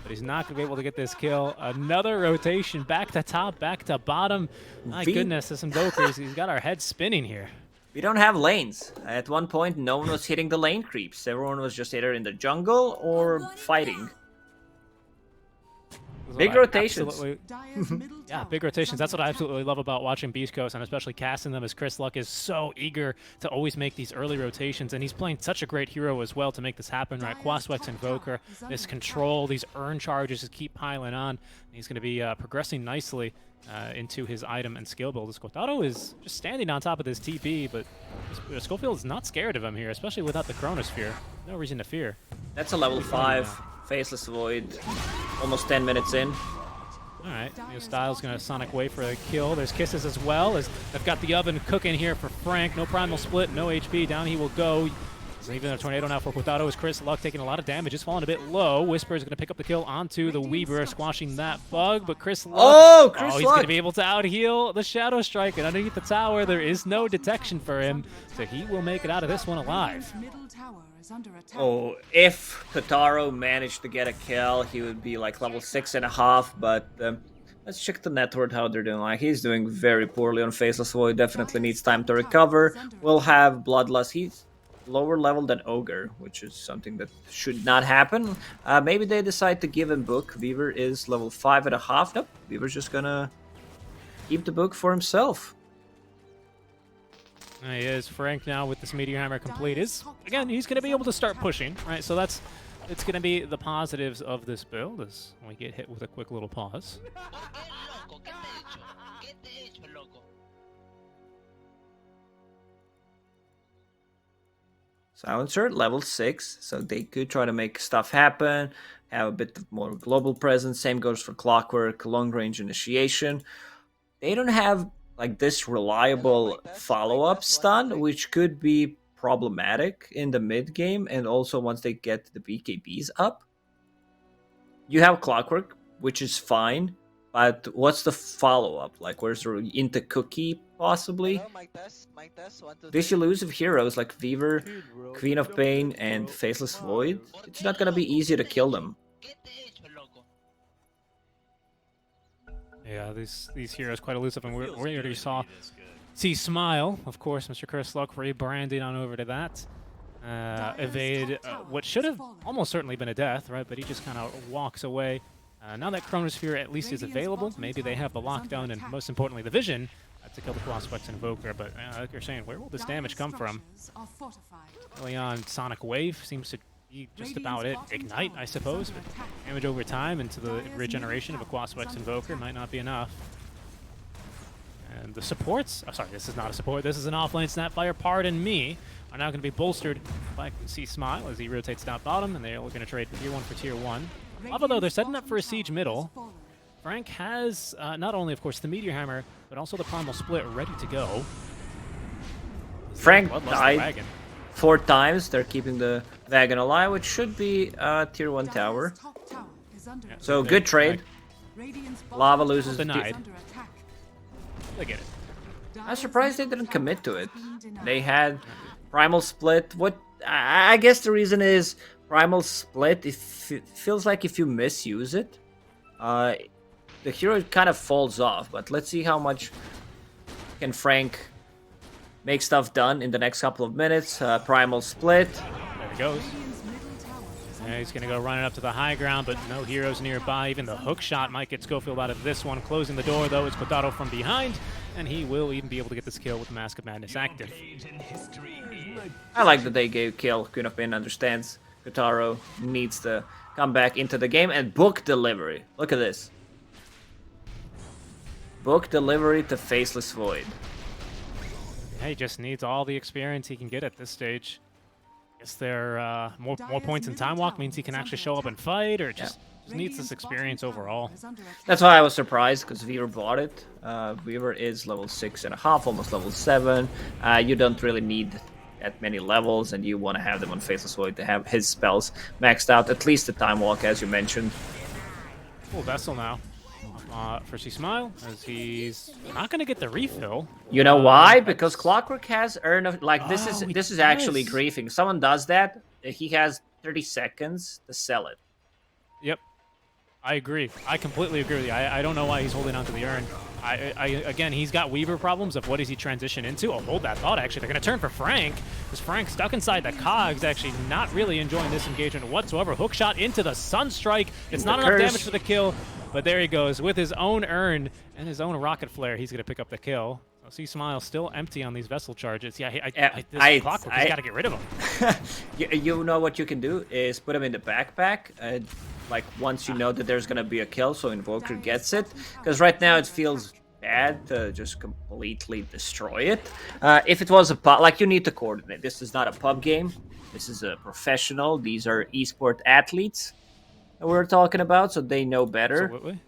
But he's not going to be able to get this kill. Another rotation, back to top, back to bottom. My goodness, there's some Dokers. He's got our head spinning here. We don't have lanes. At one point, no one was hitting the lane creeps. Everyone was just either in the jungle or fighting. Big rotations. Yeah, big rotations. That's what I absolutely love about watching Beast Coast, and especially casting them, as Chris Luck is so eager to always make these early rotations, and he's playing such a great hero as well to make this happen, right? Quaswex Invoker, this control, these earn charges just keep piling on. He's going to be progressing nicely into his item and skill build. Scotado is just standing on top of this TP, but Schofield is not scared of him here, especially without the Chronosphere. No reason to fear. That's a level 5 Faceless Void, almost 10 minutes in. Alright, Neo Styles going to Sonic Wave for a kill. There's kisses as well, as they've got the oven cooking here for Frank. No Primal Split, no HP. Down he will go. There's even a tornado now for Quintado as Chris Luck taking a lot of damage. Just falling a bit low. Whisper is going to pick up the kill onto the Weaver, squashing that bug. But Chris Luck, Chris he's Luck going to be able to out-heal the Shadow Strike. And underneath the tower, there is no detection for him. So he will make it out of this one alive. Oh, if Kotaro managed to get a kill, he would be like level 6.5, but let's check the network how they're doing. Like, he's doing very poorly on Faceless Void, definitely needs time to recover. We'll have Bloodlust. He's lower level than Ogre, which is something that should not happen. Maybe they decide to give him Book. Weaver is level 5.5. Nope, Weaver's just gonna keep the Book for himself. There he is. Frank now with this Meteor Hammer complete is, again, he's going to be able to start pushing, right? So it's going to be the positives of this build as we get hit with a quick little pause. Silencer, level 6, so they could try to make stuff happen, have a bit more global presence. Same goes for Clockwork, long-range initiation. They don't have like this reliable follow-up stun, which could be problematic in the mid game, and also once they get the BKBs up. You have Clockwork, which is fine, but what's the follow-up? Like, where's the into Cookie, possibly? These elusive heroes like Weaver, Queen of Pain, and Faceless Void, it's not gonna be easy to kill them. Yeah, these heroes quite elusive, and we already see Smile, of course, Mr. Chris Luck rebranding on over to that. Evade what should have almost certainly been a death, right? But he just kind of walks away. Now that Chronosphere at least is available, maybe they have the lockdown and most importantly the vision to kill the Quaswex Invoker. But like you're saying, where will this damage come from? Early on, Sonic Wave seems to be just about it. Ignite, I suppose, but damage over time into the regeneration of a Quaswex Invoker might not be enough. And the supports, oh, sorry, this is not a support, this is an offlane Snapfire, pardon me, are now going to be bolstered by C Smile as he rotates down bottom, and they're going to trade tier 1 for tier 1. Lava, though, they're setting up for a siege middle. Frank has not only, of course, the Meteor Hammer, but also the Primal Split ready to go. Frank died 4 times. They're keeping the wagon alive, which should be tier 1 tower. Yeah, so good trade. Lava loses. Denied. They get it. I'm surprised they didn't commit to it. They had Primal Split. What I guess the reason is Primal Split, it feels like if you misuse it, the hero kind of falls off. But let's see how much can Frank make stuff done in the next couple of minutes. Primal Split. There he goes. Yeah, he's going to go running up to the high ground, but no heroes nearby. Even the hook shot might get Schofield out of this one. Closing the door, though, is Quintado from behind, and he will even be able to get this kill with Mask of Madness active. I like that they gave kill. Queen of Pain understands Quintaro needs to come back into the game, and book delivery. Look at this. Book delivery to Faceless Void. Yeah, he just needs all the experience he can get at this stage. Is there more points in Time Walk means he can actually show up and fight, or just needs this experience overall? That's why I was surprised, because Weaver bought it. Weaver is level 6.5, almost level 7. You don't really need that many levels, and you want to have them on Faceless Void to have his spells maxed out, at least the Time Walk, as you mentioned. Full Vessel now. for SeekSmile, as he's not going to get the refill. You know why? Because Clockwork has earned like this Oh, he is actually does. griefing. Someone does that, he has 30 seconds to sell it. Yep. I agree. I completely agree with you. I don't know why he's holding on to the urn. Again, he's got Weaver problems of what does he transition into. I'll hold that thought, actually. They're going to turn for Frank, because Frank stuck inside the cogs, actually not really enjoying this engagement whatsoever. Hook shot into the Sunstrike. It's not enough damage for the kill, but there he goes with his own urn and his own rocket flare. He's going to pick up the kill. So SeekSmile still empty on these vessel charges. Yeah, this Clockwork, he's got to get rid of him. You know what you can do is put him in the backpack. Like once you know that there's gonna be a kill, so Invoker gets it. Because right now it feels bad to just completely destroy it. If it was a pub, like you need to coordinate. This is not a pub game. This is a professional. These are esport athletes that we're talking about, so they know better. Absolutely.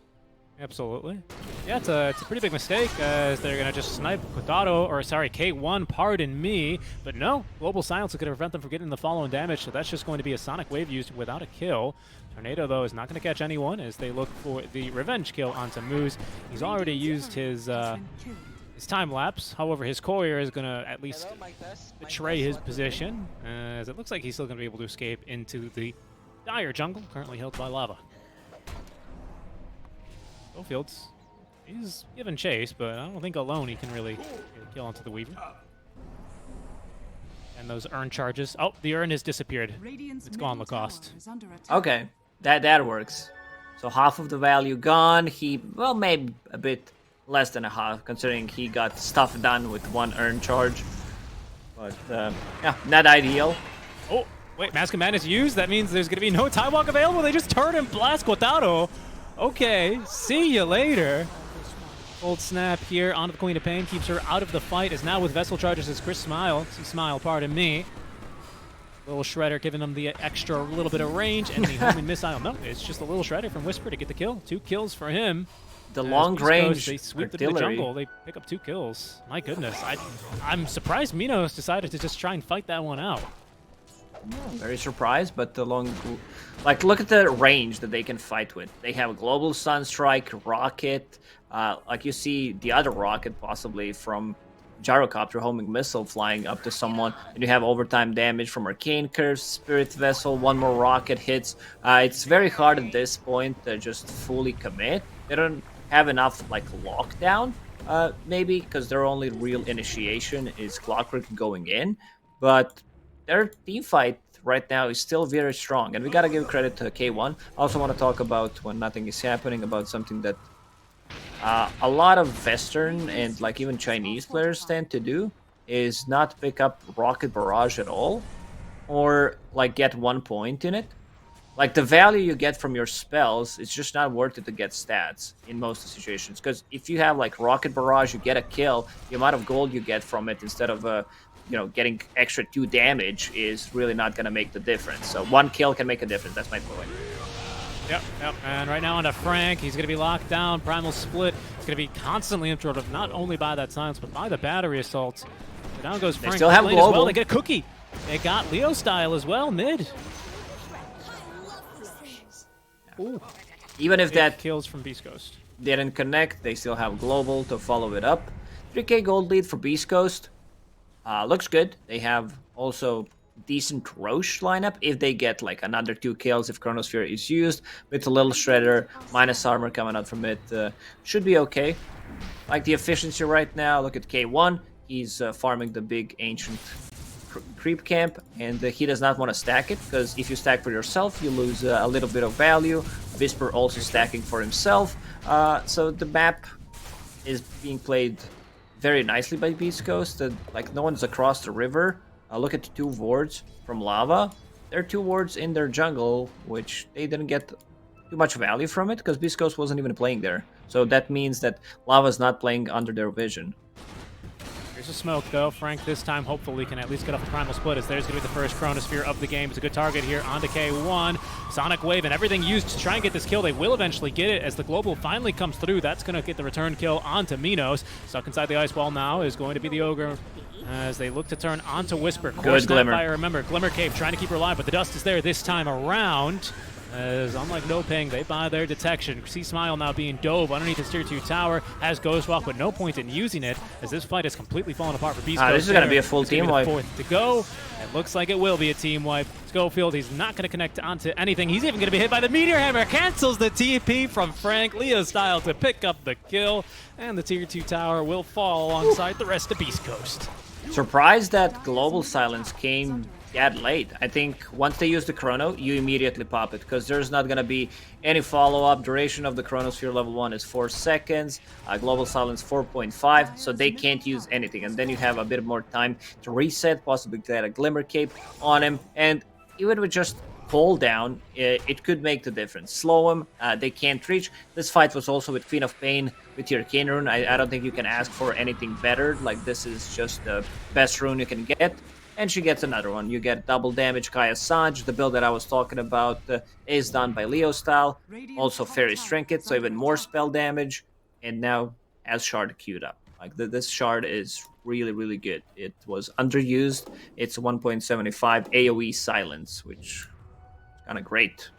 Absolutely. Yeah, it's a pretty big mistake, as they're going to just snipe Quadrado, or sorry, K1, pardon me. But no, Global Silence is going to prevent them from getting the follow-on damage, so that's just going to be a Sonic Wave used without a kill. Tornado, though, is not going to catch anyone as they look for the revenge kill onto Moose. He's already used his time lapse. However, his courier is going to at least betray his position, as it looks like he's still going to be able to escape into the dire jungle, currently held by lava. Fields, he's given chase, but I don't think alone he can really kill onto the Weaver. And those urn charges. Oh, the urn has disappeared. It's gone, Lacoste. Okay, that works. So half of the value gone. He, well, maybe a bit less than a half, considering he got stuff done with one urn charge. But, yeah, not ideal. Oh, wait, Mask of Madness used? That means there's going to be no time walk available. They just turn and blast Quadrado. Okay, see you later. Old snap here onto the Queen of Pain, keeps her out of the fight, is now with vessel charges as SeekSmile, pardon me. Little Shredder giving them the extra little bit of range, and the homing missile. No, it's just a little Shredder from Whisper to get the kill. 2 kills for him. The long range they sweep into the jungle. They pick up 2 kills. My goodness, I'm surprised Minos decided to just try and fight that one out. Very surprised, but the long... Like, look at the range that they can fight with. They have a Global Sunstrike, Rocket, like you see the other Rocket possibly from Gyrocopter, homing missile flying up to someone, and you have overtime damage from Arcane Curse, Spirit Vessel, one more Rocket hits. It's very hard at this point to just fully commit. They don't have enough, like, lockdown, maybe, because their only real initiation is Clockwork going in, but their team fight right now is still very strong, and we gotta give credit to K1. I also want to talk about when nothing is happening, about something that a lot of Western and like even Chinese players tend to do, is not pick up Rocket Barrage at all, or like get 1 point in it. Like the value you get from your spells, it's just not worth it to get stats in most situations, because if you have like Rocket Barrage, you get a kill, the amount of gold you get from it instead of you know, getting extra 2 damage is really not going to make the difference. So 1 kill can make a difference. That's my point. Yep. And right now onto Frank. He's going to be locked down. Primal Split. It's going to be constantly interrupted, not only by that silence, but by the battery assaults. So down goes Frank. They still have global. As well. They get a cookie. They got Leo style as well, mid. Ooh. Even if that kills from beastcoast didn't connect, they still have global to follow it up. 3k gold lead for beastcoast. Looks good. They have also decent Roche lineup if they get like another 2 kills if Chronosphere is used, with a little Shredder, minus armor coming out from it. Should be okay. Like the efficiency right now, look at K1. He's farming the big ancient creep camp, and he does not want to stack it, because if you stack for yourself, you lose a little bit of value. Whisper also stacking for himself. So the map is being played very nicely by beastcoast. Like no one's across the river. Look at the 2 wards from lava. There are 2 wards in their jungle, which they didn't get too much value from it, because beastcoast wasn't even playing there. So that means that lava's not playing under their vision. Here's a smoke, though. Frank this time hopefully can at least get off the Primal Split, as there's going to be the first Chronosphere of the game. It's a good target here onto K1. Sonic Wave and everything used to try and get this kill. They will eventually get it as the Global finally comes through. That's going to get the return kill onto Minos. Stuck inside the ice wall now is going to be the Ogre, as they look to turn onto Whisper. Good Glimmer. Fire, remember, Glimmer Cave trying to keep her alive, but the dust is there this time around. As unlike No Ping, they buy their detection. SeekSmile now being dove underneath his tier 2 tower, has Ghost Walk, but no point in using it, as this fight is completely falling apart for beastcoast. This is going to be a full team wipe. Fourth to go. It looks like it will be a team wipe. Schofield, he's not going to connect onto anything. He's even going to be hit by the Meteor Hammer. Cancels the TP from Frank, Leo style, to pick up the kill. And the tier 2 tower will fall alongside the rest of beastcoast. Surprised that Global Silence came that late. I think once they use the Chrono, you immediately pop it, because there's not going to be any follow-up. Duration of the Chronosphere level 1 is 4 seconds, Global Silence 4.5, so they can't use anything. And then you have a bit more time to reset, possibly get a Glimmer Cape on him, and even with just cooldown, it could make the difference. Slow him, they can't reach. This fight was also with Queen of Pain with your Arcane Rune. I don't think you can ask for anything better. Like, this is just the best rune you can get. And she gets another one. You get double damage Kaya Sanj. The build that I was talking about is done by Leo style. Also Fairy's Trinket, so even more spell damage. And now has Shard queued up. Like, this Shard is really, really good. It was underused. It's 1.75 AoE silence, which kind of great.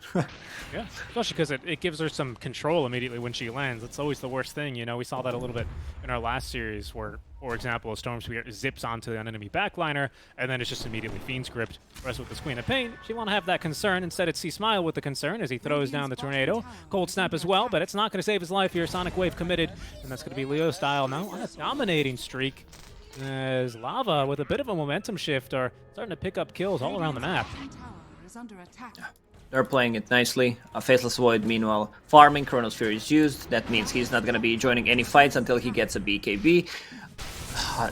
Yeah, especially because it gives her some control immediately when she lands. It's always the worst thing, you know. We saw that a little bit in our last series where, for example, a Storm Spear zips onto an enemy backliner, and then it's just immediately Fiend's Gripped. Whereas with this Queen of Pain, she won't have that concern. Instead, it's SeekSmile with the concern as he throws down the Tornado. Cold Snap as well, but it's not going to save his life here. Sonic Wave committed, and that's going to be Leo style now on a dominating streak. As Lava, with a bit of a momentum shift, are starting to pick up kills all around the map. They're playing it nicely. Faceless Void, meanwhile, farming. Chronosphere is used. That means he's not going to be joining any fights until he gets a BKB.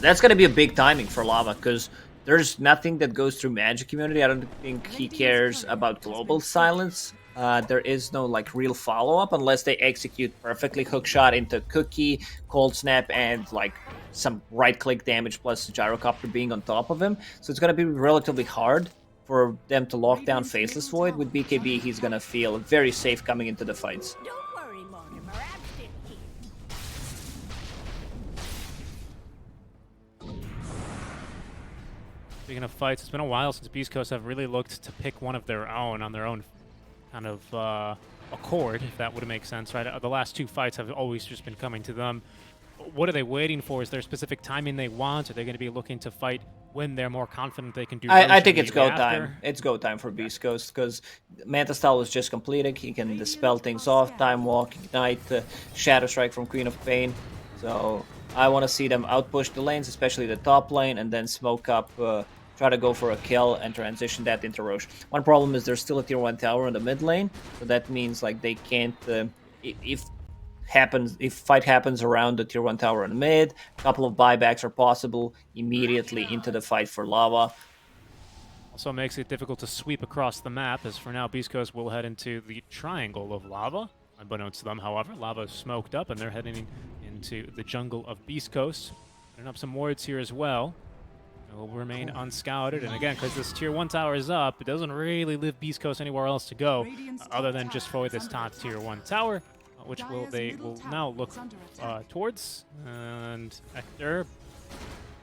That's going to be a big timing for Lava, because there's nothing that goes through Magic Community. I don't think he cares about Global Silence. There is no like real follow-up unless they execute perfectly hookshot into Cookie, Cold Snap, and like some right-click damage plus Gyrocopter being on top of him. So it's going to be relatively hard for them to lock down Faceless Void. With BKB, he's going to feel very safe coming into the fights. Don't worry, Mortimer. I'm still here. Speaking of fights, it's been a while since beastcoast have really looked to pick one of their own on their own kind of accord, if that would make sense, right? The last two fights have always just been coming to them. What are they waiting for? Is there specific timing they want? Are they going to be looking to fight when they're more confident they can do? I think it's go time. It's go time for beastcoast, because Manta Style was just completed. He can dispel things off, Time Walk, Ignite, Shadow Strike from Queen of Pain. So I want to see them outpush the lanes, especially the top lane, and then smoke up, try to go for a kill and transition that into Roche. One problem is there's still a tier 1 tower in the mid lane, so that means like they can't, if fight happens around the tier 1 tower in the mid, a couple of buybacks are possible immediately into the fight for Lava. Also makes it difficult to sweep across the map, as for now beastcoast will head into the triangle of Lava. Unbeknownst to them, however, Lava is smoked up and they're heading into the jungle of beastcoast. Putting up some wards here as well. It will remain unscouted, and again, because this tier 1 tower is up, it doesn't really leave beastcoast anywhere else to go other than just for this top tier 1 tower, which they will now look towards. And Hector,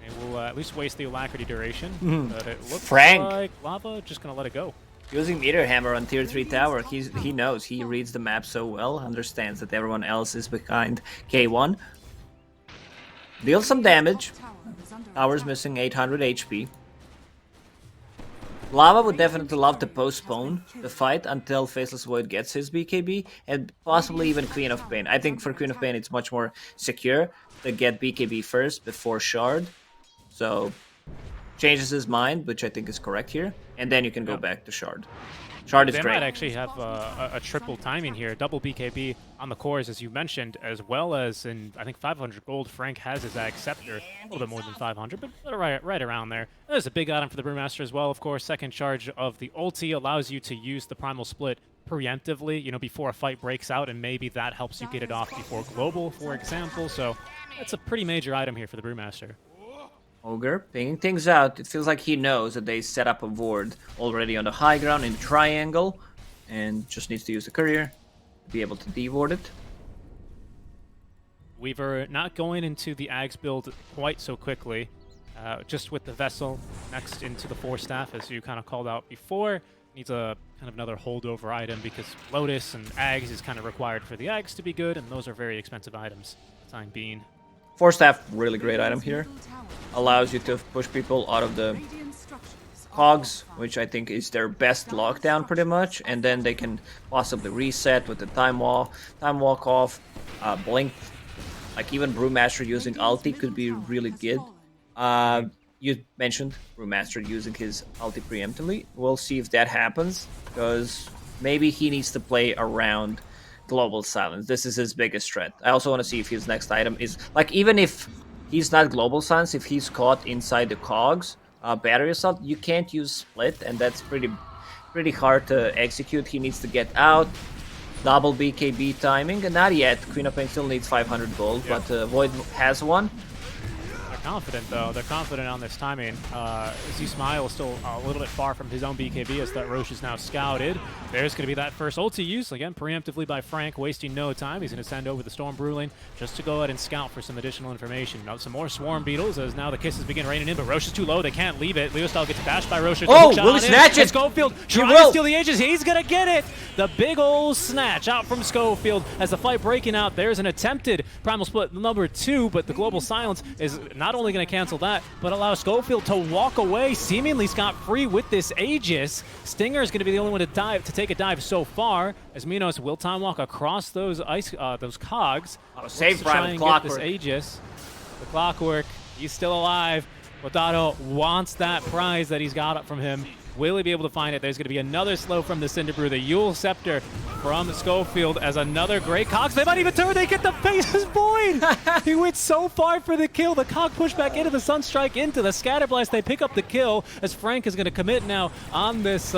they will at least waste the Alacrity duration, but it looks Frank, like Lava just going to let it go. Using Meteor Hammer on tier 3 tower, he knows, he reads the map so well, understands that everyone else is behind K1. Deals some damage. Tower's missing 800 HP. Lava would definitely love to postpone the fight until Faceless Void gets his BKB, and possibly even Queen of Pain. I think for Queen of Pain it's much more secure to get BKB first before Shard. So changes his mind, which I think is correct here, and then you can go back to Shard. Shard is they great. Might actually have a triple timing here, double BKB on the cores, as you mentioned, as well as in, I think, 500 gold. Frank has his Ag Scepter, a little bit more than 500, but right around there. There's a big item for the Brewmaster as well, of course. Second charge of the ulti allows you to use the Primal Split preemptively, you know, before a fight breaks out, and maybe that helps you get it off before Global, for example. So that's a pretty major item here for the Brewmaster. Ogre pinging things out. It feels like he knows that they set up a ward already on the high ground in the triangle, and just needs to use the courier to be able to de-ward it. Weaver not going into the Ags build quite so quickly, just with the Vessel next into the 4 staff, as you kind of called out before. needs a kind of another holdover item because Lotus and Ags is kind of required for the Ags to be good, and those are very expensive items for the time being. Force Staff, really great item here. Allows you to push people out of the cogs, which I think is their best lockdown pretty much, and then they can possibly reset with the time walk off, blink. Like even Brewmaster using ulti could be really good. You mentioned Brewmaster using his ulti preemptively. We'll see if that happens, because maybe he needs to play around Global Silence. This is his biggest threat. I also want to see if his next item is, like, even if he's not Global Silence, if he's caught inside the cogs, battery assault, you can't use split, and that's pretty hard to execute. He needs to get out, double BKB timing, and not yet. Queen of Pain still needs 500 gold, but Void has one. They're confident, though. They're confident on this timing. Z-Smile is still a little bit far from his own BKB as that Roche is now scouted. There's going to be that first ulti use, again, preemptively by Frank, wasting no time. He's going to send over the Storm Bruling just to go ahead and scout for some additional information. Now, some more Swarm Beetles as now the kisses begin raining in, but Roche is too low. They can't leave it. Leostyle gets bashed by Roche. Oh, will he snatch it? Schofield trying to steal the Aegis. He's going to get it. The big old snatch out from Schofield as the fight breaking out. There's an attempted Primal Split number 2, but the Global Silence is not only going to cancel that, but allow Schofield to walk away seemingly scot-free with this Aegis. Stinger is going to be the only one to take a dive so far, as Minos will time walk across those those cogs. Save Prime Clockwork. This Aegis. The Clockwork, he's still alive. Potato wants that prize that he's got up from him. Will he be able to find it? There's going to be another slow from the Cinderbrew. The Yule Scepter from Schofield as another great Cogs. They might even turn. They get the faces void. He went so far for the kill. The Cog pushed back into the Sunstrike, into the Scatterblast. They pick up the kill as Frank is going to commit now on this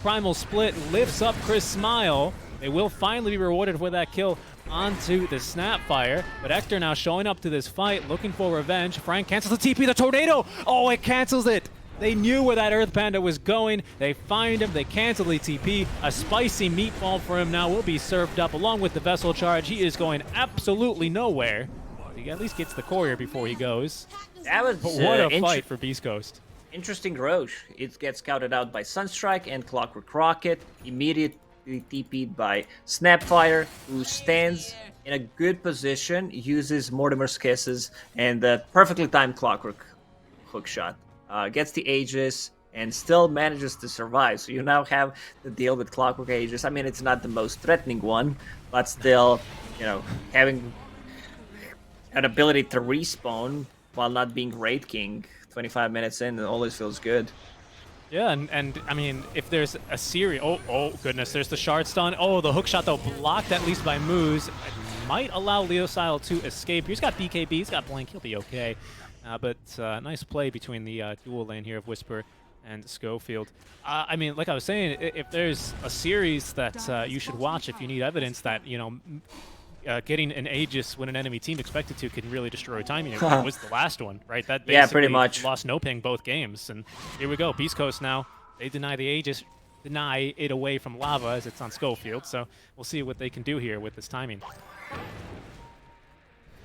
Primal Split. Lifts up Chris Smile. They will finally be rewarded for that kill onto the Snapfire. But Hector now showing up to this fight, looking for revenge. Frank cancels the TP. The Tornado. Oh, it cancels it. They knew where that Earth Panda was going. They find him. They cancel the TP. A spicy meatball for him now will be served up along with the Vessel Charge. He is going absolutely nowhere. He at least gets the courier before he goes. That was But what a fight for Beast Coast. Interesting Roche. It gets scouted out by Sunstrike and Clockwork Rocket. Immediately TP'd by Snapfire, who stands in a good position, uses Mortimer's Kisses, and the perfectly timed Clockwork hookshot. Gets the Aegis and still manages to survive. So you now have to deal with Clockwork Aegis. I mean, it's not the most threatening one, but still, you know, having an ability to respawn while not being Raid King 25 minutes in, it always feels good. Yeah, and I mean, if there's a series... Oh, goodness, there's the Shard Stun. Oh, the hookshot, though, blocked at least by Moose. It might allow Leostyle to escape. He's got BKB, he's got Blink, he'll be okay. But nice play between the dual lane here of Whisper and Schofield. I mean, like I was saying, if there's a series that you should watch if you need evidence that, you know, getting an Aegis when an enemy team expected to can really destroy timing. It was the last one, right? That basically pretty much lost no ping both games. And here we go. Beast Coast now. They deny the Aegis, deny it away from Lava as it's on Schofield. So we'll see what they can do here with this timing.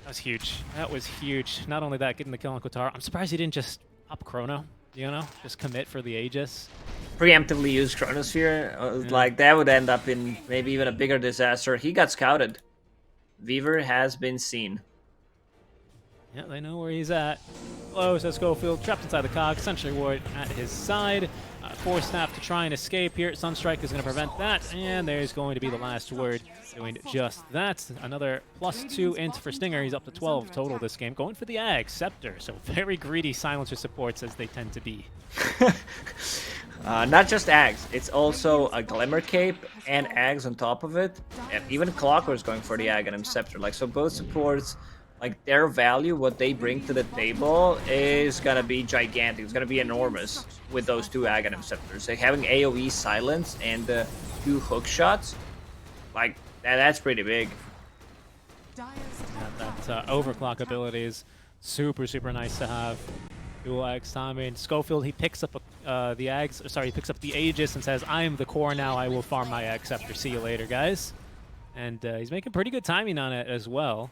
That was huge. That was huge. Not only that, getting the kill on Kotar. I'm surprised he didn't just pop Chrono, you know? Just commit for the Aegis. Preemptively use Chronosphere. Like, that would end up in maybe even a bigger disaster. He got scouted. Weaver has been seen. Yeah, they know where he's at. Close as Schofield, trapped inside the cog. Sentry Ward at his side. Force Snap to try and escape here. Sunstrike is going to prevent that, and there's going to be the last word doing just that. Another +2 int for Stinger. He's up to 12 total this game. Going for the Ag Scepter, so very greedy silencer supports as they tend to be. Not just Ags, it's also a Glimmer Cape and Ags on top of it. And even Clockwork is going for the Ag and Scepter. Like, so both supports, like, their value, what they bring to the table is gonna be gigantic. It's gonna be enormous with those two Aghanim Scepters. Like, having AoE silence and 2 hook shots, like, that's pretty big. Yeah, that overclock ability is super, super nice to have. Dual Ags timing. Schofield, he picks up he picks up the Aegis and says, "I'm the core now. I will farm my Ag Scepter. See you later, guys." And he's making pretty good timing on it as well.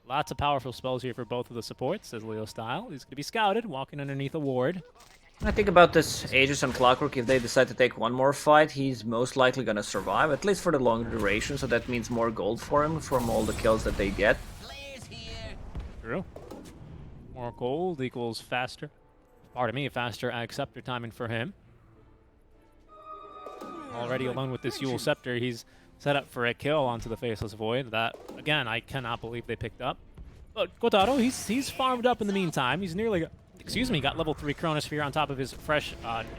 Lots of powerful spells here for both of the supports, as Leo style. He's going to be scouted, walking underneath a ward. I think about this Aegis and Clockwork, if they decide to take one more fight, he's most likely gonna survive, at least for the longer duration, so that means more gold for him from all the kills that they get. True. More gold equals faster. Pardon me, faster Acceptor timing for him. Already alone with this Yule Scepter, he's set up for a kill onto the Faceless Void. That, again, I cannot believe they picked up. But Kotaro, he's farmed up in the meantime. He's nearly, got level 3 Chronosphere on top of his fresh,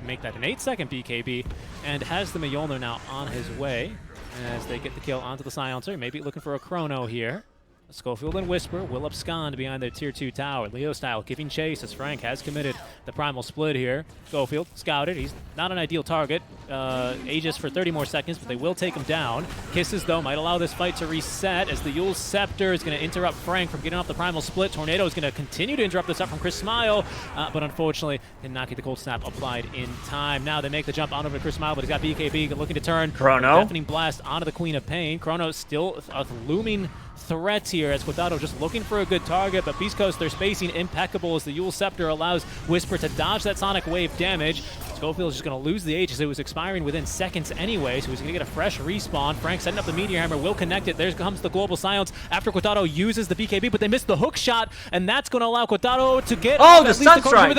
make that an 8-second BKB, and has the Mjolnir now on his way as they get the kill onto the Silencer. Maybe looking for a Chrono here. Schofield and Whisper will abscond behind their tier 2 tower. Leo style giving chase as Frank has committed the primal split here. Schofield scouted. He's not an ideal target. Aegis for 30 more seconds, but they will take him down. Kisses, though, might allow this fight to reset as the Yule Scepter is going to interrupt Frank from getting off the primal split. Tornado is going to continue to interrupt this up from Chris Smile, but unfortunately did not get the cold snap applied in time. Now they make the jump on over to Chris Smile, but he's got BKB looking to turn. Chrono. Deafening blast onto the Queen of Pain. Chrono still a looming threat here as Quadrado just looking for a good target, but Beast Coast, their spacing impeccable as the Yule Scepter allows Whisper to dodge that Sonic Wave damage. Schofield is just going to lose the Aegis. It was expiring within seconds anyway, so he's going to get a fresh respawn. Frank setting up the Meteor Hammer, will connect it. There comes the Global Silence after Quadrado uses the BKB, but they missed the hook shot, and that's going to allow Quadrado to get the Sunstrike!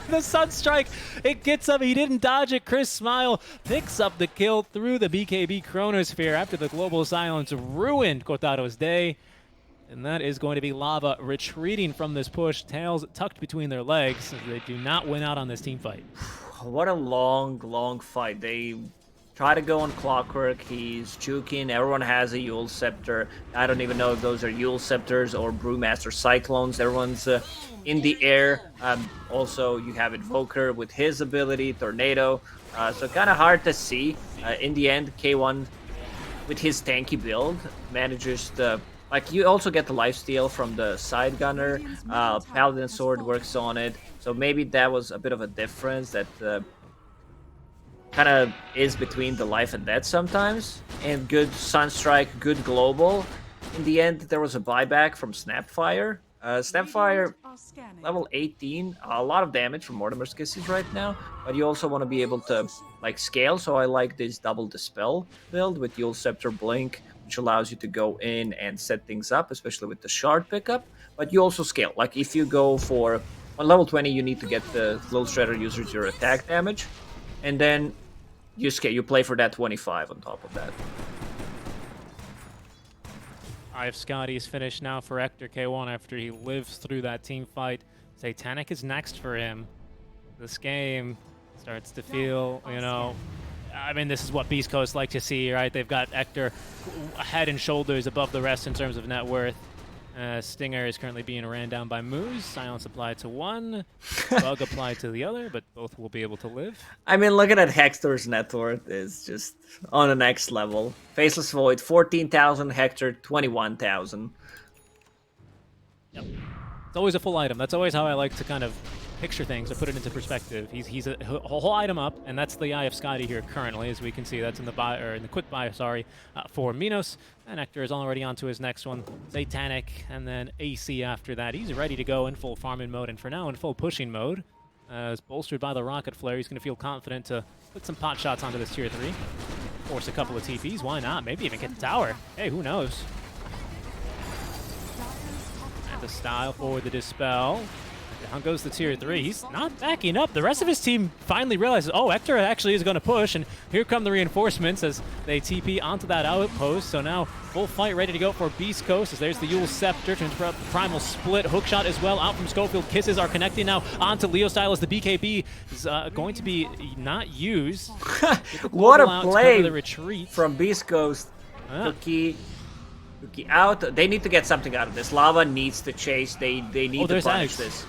The Sunstrike, it gets up. He didn't dodge it. Chris Smile picks up the kill through the BKB Chronosphere after the Global Silence ruined Quadrado's day. And that is going to be Lava retreating from this push, tails tucked between their legs. They do not win out on this team fight. What a long fight. They try to go on Clockwork. He's juking. Everyone has a Yule Scepter. I don't even know if those are Yule Scepters or Brewmaster Cyclones. Everyone's in the air. Also, you have Invoker with his ability, Tornado. So kind of hard to see. In the end, K1, with his tanky build, manages to... Like, you also get the lifesteal from the Side Gunner. Paladin Sword works on it. So maybe that was a bit of a difference that kind of is between the life and death sometimes. And good Sunstrike, good Global. In the end, there was a buyback from Snapfire. Snapfire, level 18. A lot of damage from Mortimer's Kisses right now. But you also want to be able to, like, scale. So I like this double Dispel build with Yule Scepter Blink, which allows you to go in and set things up, especially with the shard pickup. But you also scale. Like, if you go for... On level 20, you need to get the Little Shredder users your attack damage. And then you scale. You play for that 25 on top of that. Alright, Scotty's finished now for Hector K1 after he lives through that team fight. Satanic is next for him. This game starts to feel, you know... I mean, this is what Beast Coast like to see, right? They've got Hector head and shoulders above the rest in terms of net worth. Stinger is currently being ran down by Moose. Silence applied to one. Bug applied to the other, but both will be able to live. I mean, looking at Hector's net worth is just on the next level. Faceless Void, 14,000. Hector, 21,000. Yep. It's always a full item. That's always how I like to kind of picture things or put it into perspective. He's a whole item up, and that's the Eye of Scotty here currently, as we can see. That's in the buy, or in the quick buy, sorry, for Minos. And Hector is already onto his next one, Satanic, and then AC after that. He's ready to go in full farming mode, and for now in full pushing mode. As bolstered by the Rocket Flare, he's going to feel confident to put some pot shots onto this tier 3. Force a couple of TPs, why not? Maybe even get the tower. Hey, who knows? And the style for the Dispel. Down goes the tier 3. He's not backing up. The rest of his team finally realizes, oh, Hector actually is going to push, and here come the reinforcements as they TP onto that outpost. So now full fight ready to go for Beast Coast as there's the Yule Scepter to interrupt the Primal Split. Hookshot as well out from Schofield. Kisses are connecting now onto Leo Style as the BKB is going to be not used. What a play the retreat from Beast Coast. Cookie out. They need to get something out of this. Lava needs to chase. They need to punish this.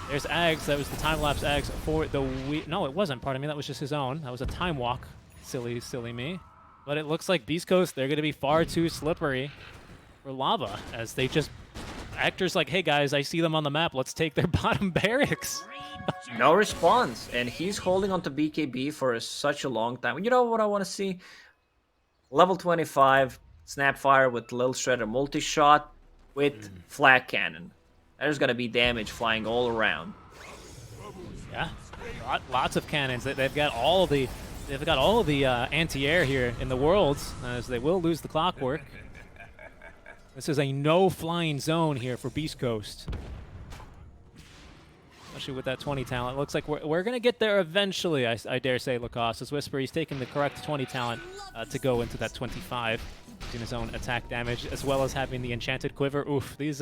There's Ags. That was the time-lapse Ags for the... No, it wasn't, pardon me. That was just his own. That was a time walk. Silly me. But it looks like Beast Coast, they're going to be far too slippery for Lava, as they just... Hector's like, hey guys, I see them on the map. Let's take their bottom barracks. No response. And he's holding on to BKB for such a long time. You know what I want to see? Level 25, Snapfire with Little Shredder multi-shot with Flag Cannon. There's going to be damage flying all around. Yeah, Lots of cannons. They've got all the anti-air here in the world, as they will lose the clockwork. This is a no-flying zone here for Beast Coast. Especially with that 20 talent. Looks like we're going to get there eventually, I dare say, Lacoste. As Whisper, he's taking the correct 20 talent to go into that 25. Using his own attack damage, as well as having the enchanted quiver. Oof, it's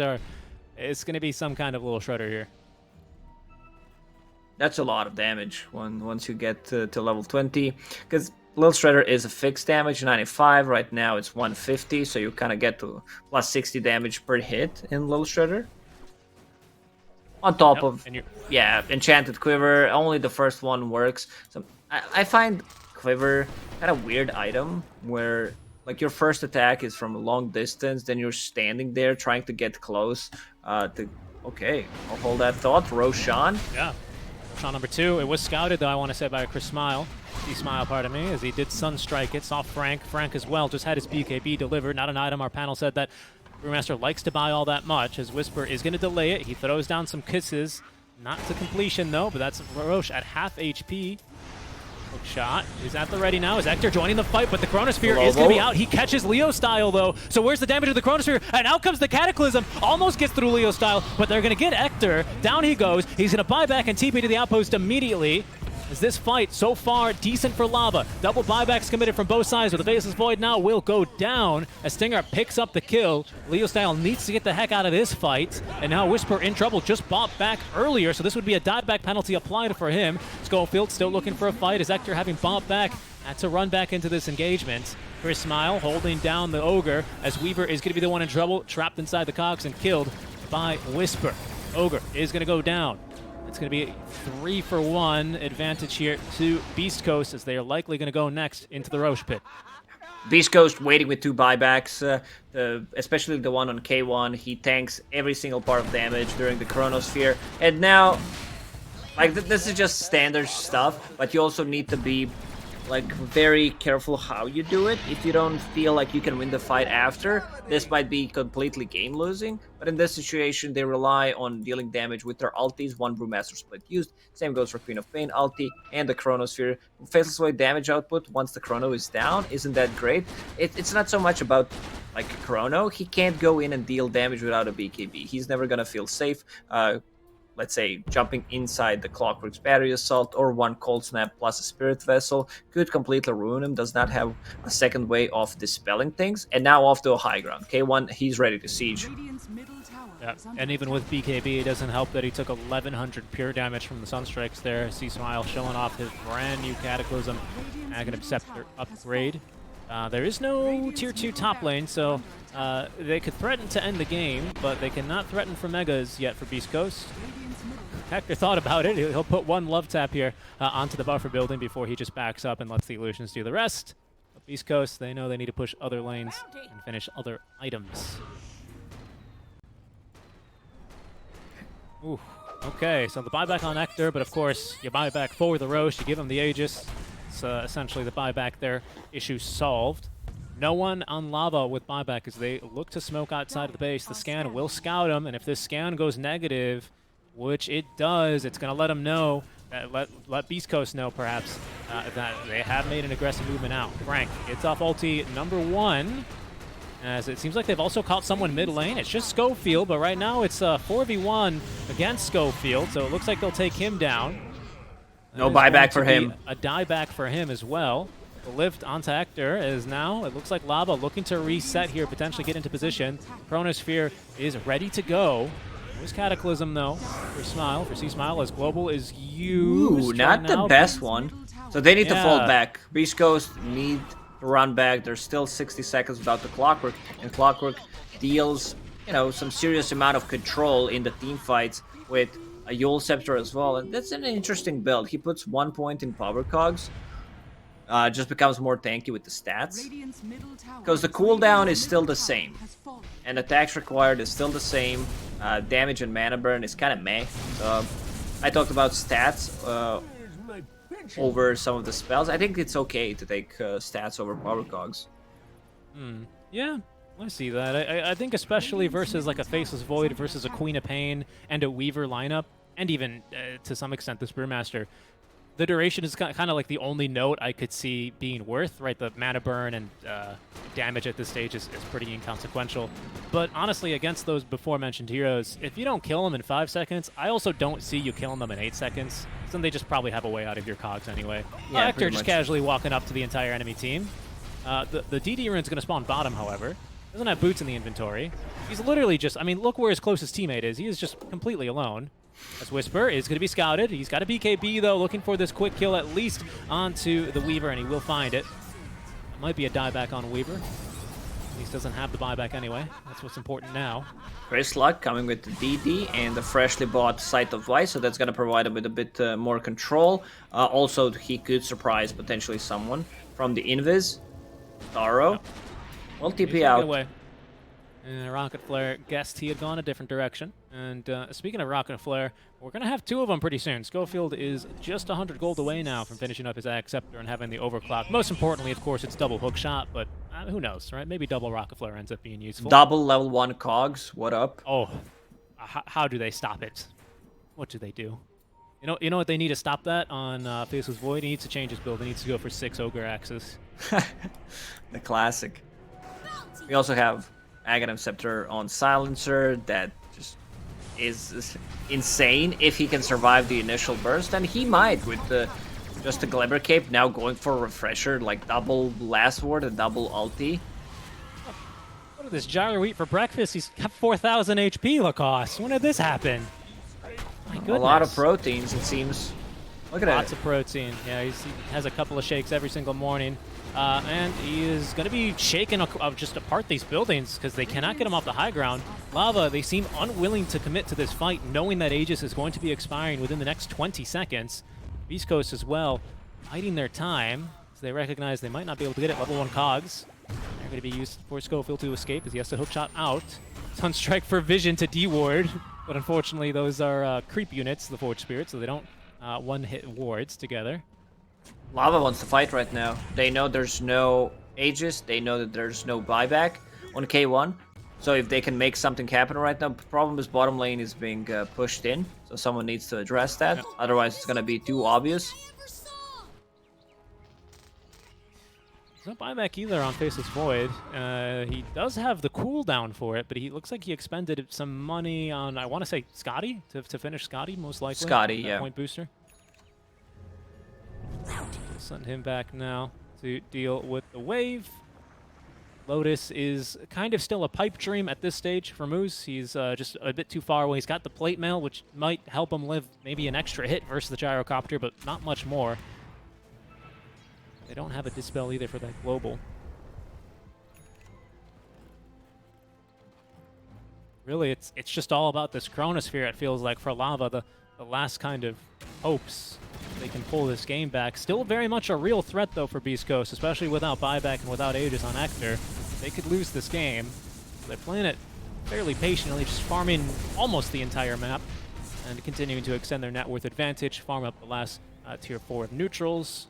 going to be some kind of little shredder here. That's a lot of damage once you get to level 20. Because Little Shredder is a fixed damage, 95. Right now it's 150, so you kind of get to plus 60 damage per hit in Little Shredder. On top of, Enchanted Quiver, only the first one works. So I find Quiver kind of weird item where like your first attack is from a long distance, then you're standing there trying to get close okay, I'll hold that thought. Roshan. Yeah. Roshan number 2. It was scouted though, I want to say, by Chris Smile. Smile, pardon me, as he did Sunstrike it. Saw Frank. Frank as well just had his BKB delivered. Not an item our panel said that Brewmaster likes to buy all that much, as Whisper is going to delay it. He throws down some kisses. Not to completion, though, but that's Roche at half HP. Hook shot. He's at the ready now. Is Ector joining the fight, but the Chronosphere is going to be out. He catches Leo Style, though. So where's the damage of the Chronosphere? And out comes the Cataclysm. Almost gets through Leo Style, but they're going to get Ector. Down he goes. He's going to buy back and TP to the outpost immediately. As this fight, so far, decent for Lava. Double buybacks committed from both sides, but the Faceless Void now will go down as Stinger picks up the kill. Leo Style needs to get the heck out of this fight, and now Whisper in trouble, just bought back earlier, so this would be a dieback penalty applied for him. Schofield still looking for a fight as Ector, having bought back, had to run back into this engagement. Chris Smile holding down the Ogre as Weaver is going to be the one in trouble, trapped inside the cogs and killed by Whisper. Ogre is going to go down. It's going to be 3-for-1 advantage here to Beast Coast, as they are likely going to go next into the Roche pit. Beast Coast waiting with 2 buybacks, especially the one on K1. He tanks every single part of damage during the Chronosphere. And now, like, this is just standard stuff, but you also need to be like very careful how you do it. If you don't feel like you can win the fight after, this might be completely game losing. But in this situation, they rely on dealing damage with their ultis. 1 Brewmaster Split used. Same goes for Queen of Pain ulti and the Chronosphere. Faceless Void damage output once the Chrono is down isn't that great. It's not so much about like Chrono. He can't go in and deal damage without a BKB. He's never gonna feel safe. Let's say jumping inside the Clockwork's Battery Assault or 1 Cold Snap plus a Spirit Vessel could completely ruin him. Does not have a second way of dispelling things. And now off to a high ground. K1, he's ready to siege. Yeah, and even with BKB, it doesn't help that he took 1100 pure damage from the Sunstrikes there. Smile showing off his brand new Cataclysm Aghanim Scepter upgrade. There is no tier 2 top lane, so they could threaten to end the game, but they cannot threaten for Megas yet for Beast Coast. Hector thought about it. He'll put 1 love tap here onto the buffer building before he just backs up and lets the illusions do the rest. But Beast Coast, they know they need to push other lanes and finish other items. Ooh, okay, so the buyback on Hector, but of course you buy back for the Roche, you give him the Aegis. It's essentially the buyback there, issue solved. No one on Lava with buyback as they look to smoke outside of the base. The scan will scout him, and if this scan goes negative, which it does, it's going to let them know, let Beast Coast know perhaps, that they have made an aggressive movement out. Frank gets off ulti number 1, as it seems like they've also caught someone mid lane. It's just Schofield, but right now it's 4v1 against Schofield, so it looks like they'll take him down. No buyback for him. A dieback for him as well. The lift onto Hector is now, it looks like Lava looking to reset here, potentially get into position. Chronosphere is ready to go. There's Cataclysm, though, for Smile, for C-Smile, as Global is used. Ooh, not the best one. So they need to fall back. Beast Coast need to run back. There's still 60 seconds without the Clockwork, and Clockwork deals, you know, some serious amount of control in the team fights with a Yule Scepter as well. And that's an interesting build. He puts 1 point in power cogs. Just becomes more tanky with the stats. Because the cooldown is still the same. And attacks required is still the same. Damage and mana burn is kind of meh. I talked about stats over some of the spells. I think it's okay to take stats over power cogs. Yeah, I see that. I think especially versus like a Faceless Void versus a Queen of Pain and a Weaver lineup, and even to some extent this Brewmaster, the duration is kind of like the only note I could see being worth, right? The mana burn and damage at this stage is pretty inconsequential. But honestly, against those before-mentioned heroes, if you don't kill them in 5 seconds, I also don't see you killing them in 8 seconds. So they just probably have a way out of your cogs anyway. Yeah, Hector pretty just much. casually walking up to the entire enemy team. The DD rune's going to spawn bottom, however. Doesn't have boots in the inventory. He's literally just, I mean, look where his closest teammate is. He is just completely alone. As Whisper is going to be scouted. He's got a BKB, though, looking for this quick kill at least onto the Weaver, and he will find it. It might be a dieback on Weaver. At least doesn't have the buyback anyway. That's what's important now. Chris Luck coming with the DD and the freshly bought Sight of Vice, so that's going to provide him with a bit more control. Also, he could surprise potentially someone from the Invis. Taro. Well, He's TP gonna out. get away. And Rocket Flare guessed he had gone a different direction. And speaking of Rocket Flare, we're going to have 2 of them pretty soon. Schofield is just 100 gold away now from finishing up his Acceptor and having the overclock. Most importantly, of course, it's double hook shot, but who knows, right? Maybe double Rocket Flare ends up being useful. Double level 1 cogs. What up? Oh, how do they stop it? What do they do? You know what they need to stop that on Faceless Void? He needs to change his build. He needs to go for 6 Ogre Axes. The classic. We also have Aghanim Scepter on Silencer that just is insane. If he can survive the initial burst, and he might with just the Glimmer Cape now going for a refresher, like double Last Word and double ulti. What did this gyro eat for breakfast? He's got 4,000 HP, Lacoste. When did this happen? My goodness. A lot of proteins, it seems. Look at Lots that. of protein. Yeah, he has a couple of shakes every single morning. And he is going to be shaking just apart these buildings because they cannot get him off the high ground. Lava, they seem unwilling to commit to this fight, knowing that Aegis is going to be expiring within the next 20 seconds. Beast Coast as well, biding their time, as they recognize they might not be able to get it. Level 1 cogs. They're going to be used for Schofield to escape as he has to hookshot out. Sunstrike for Vision to D-ward, but unfortunately those are creep units, the Forge Spirit, so they don't one-hit wards together. Lava wants to fight right now. They know there's no Aegis. They know that there's no buyback on K1. So if they can make something happen right now, the problem is bottom lane is being pushed in. So someone needs to address that. Yep. Otherwise, it's going to be too obvious. There's no buyback either on Faceless Void. He does have the cooldown for it, but he looks like he expended some money on, I want to say, Scotty, to finish Scotty, most likely. Scotty, that yeah. Point booster. Send him back now to deal with the wave. Lotus is kind of still a pipe dream at this stage for Moose. He's just a bit too far away. He's got the plate mail, which might help him live maybe an extra hit versus the gyrocopter, but not much more. They don't have a dispel either for that global. Really, it's just all about this chronosphere, it feels like, for Lava, the last kind of hopes they can pull this game back. Still very much a real threat, though, for Beast Coast, especially without buyback and without Aegis on Hector. They could lose this game. They're playing it fairly patiently, just farming almost the entire map and continuing to extend their net worth advantage, farm up the last tier 4 of neutrals.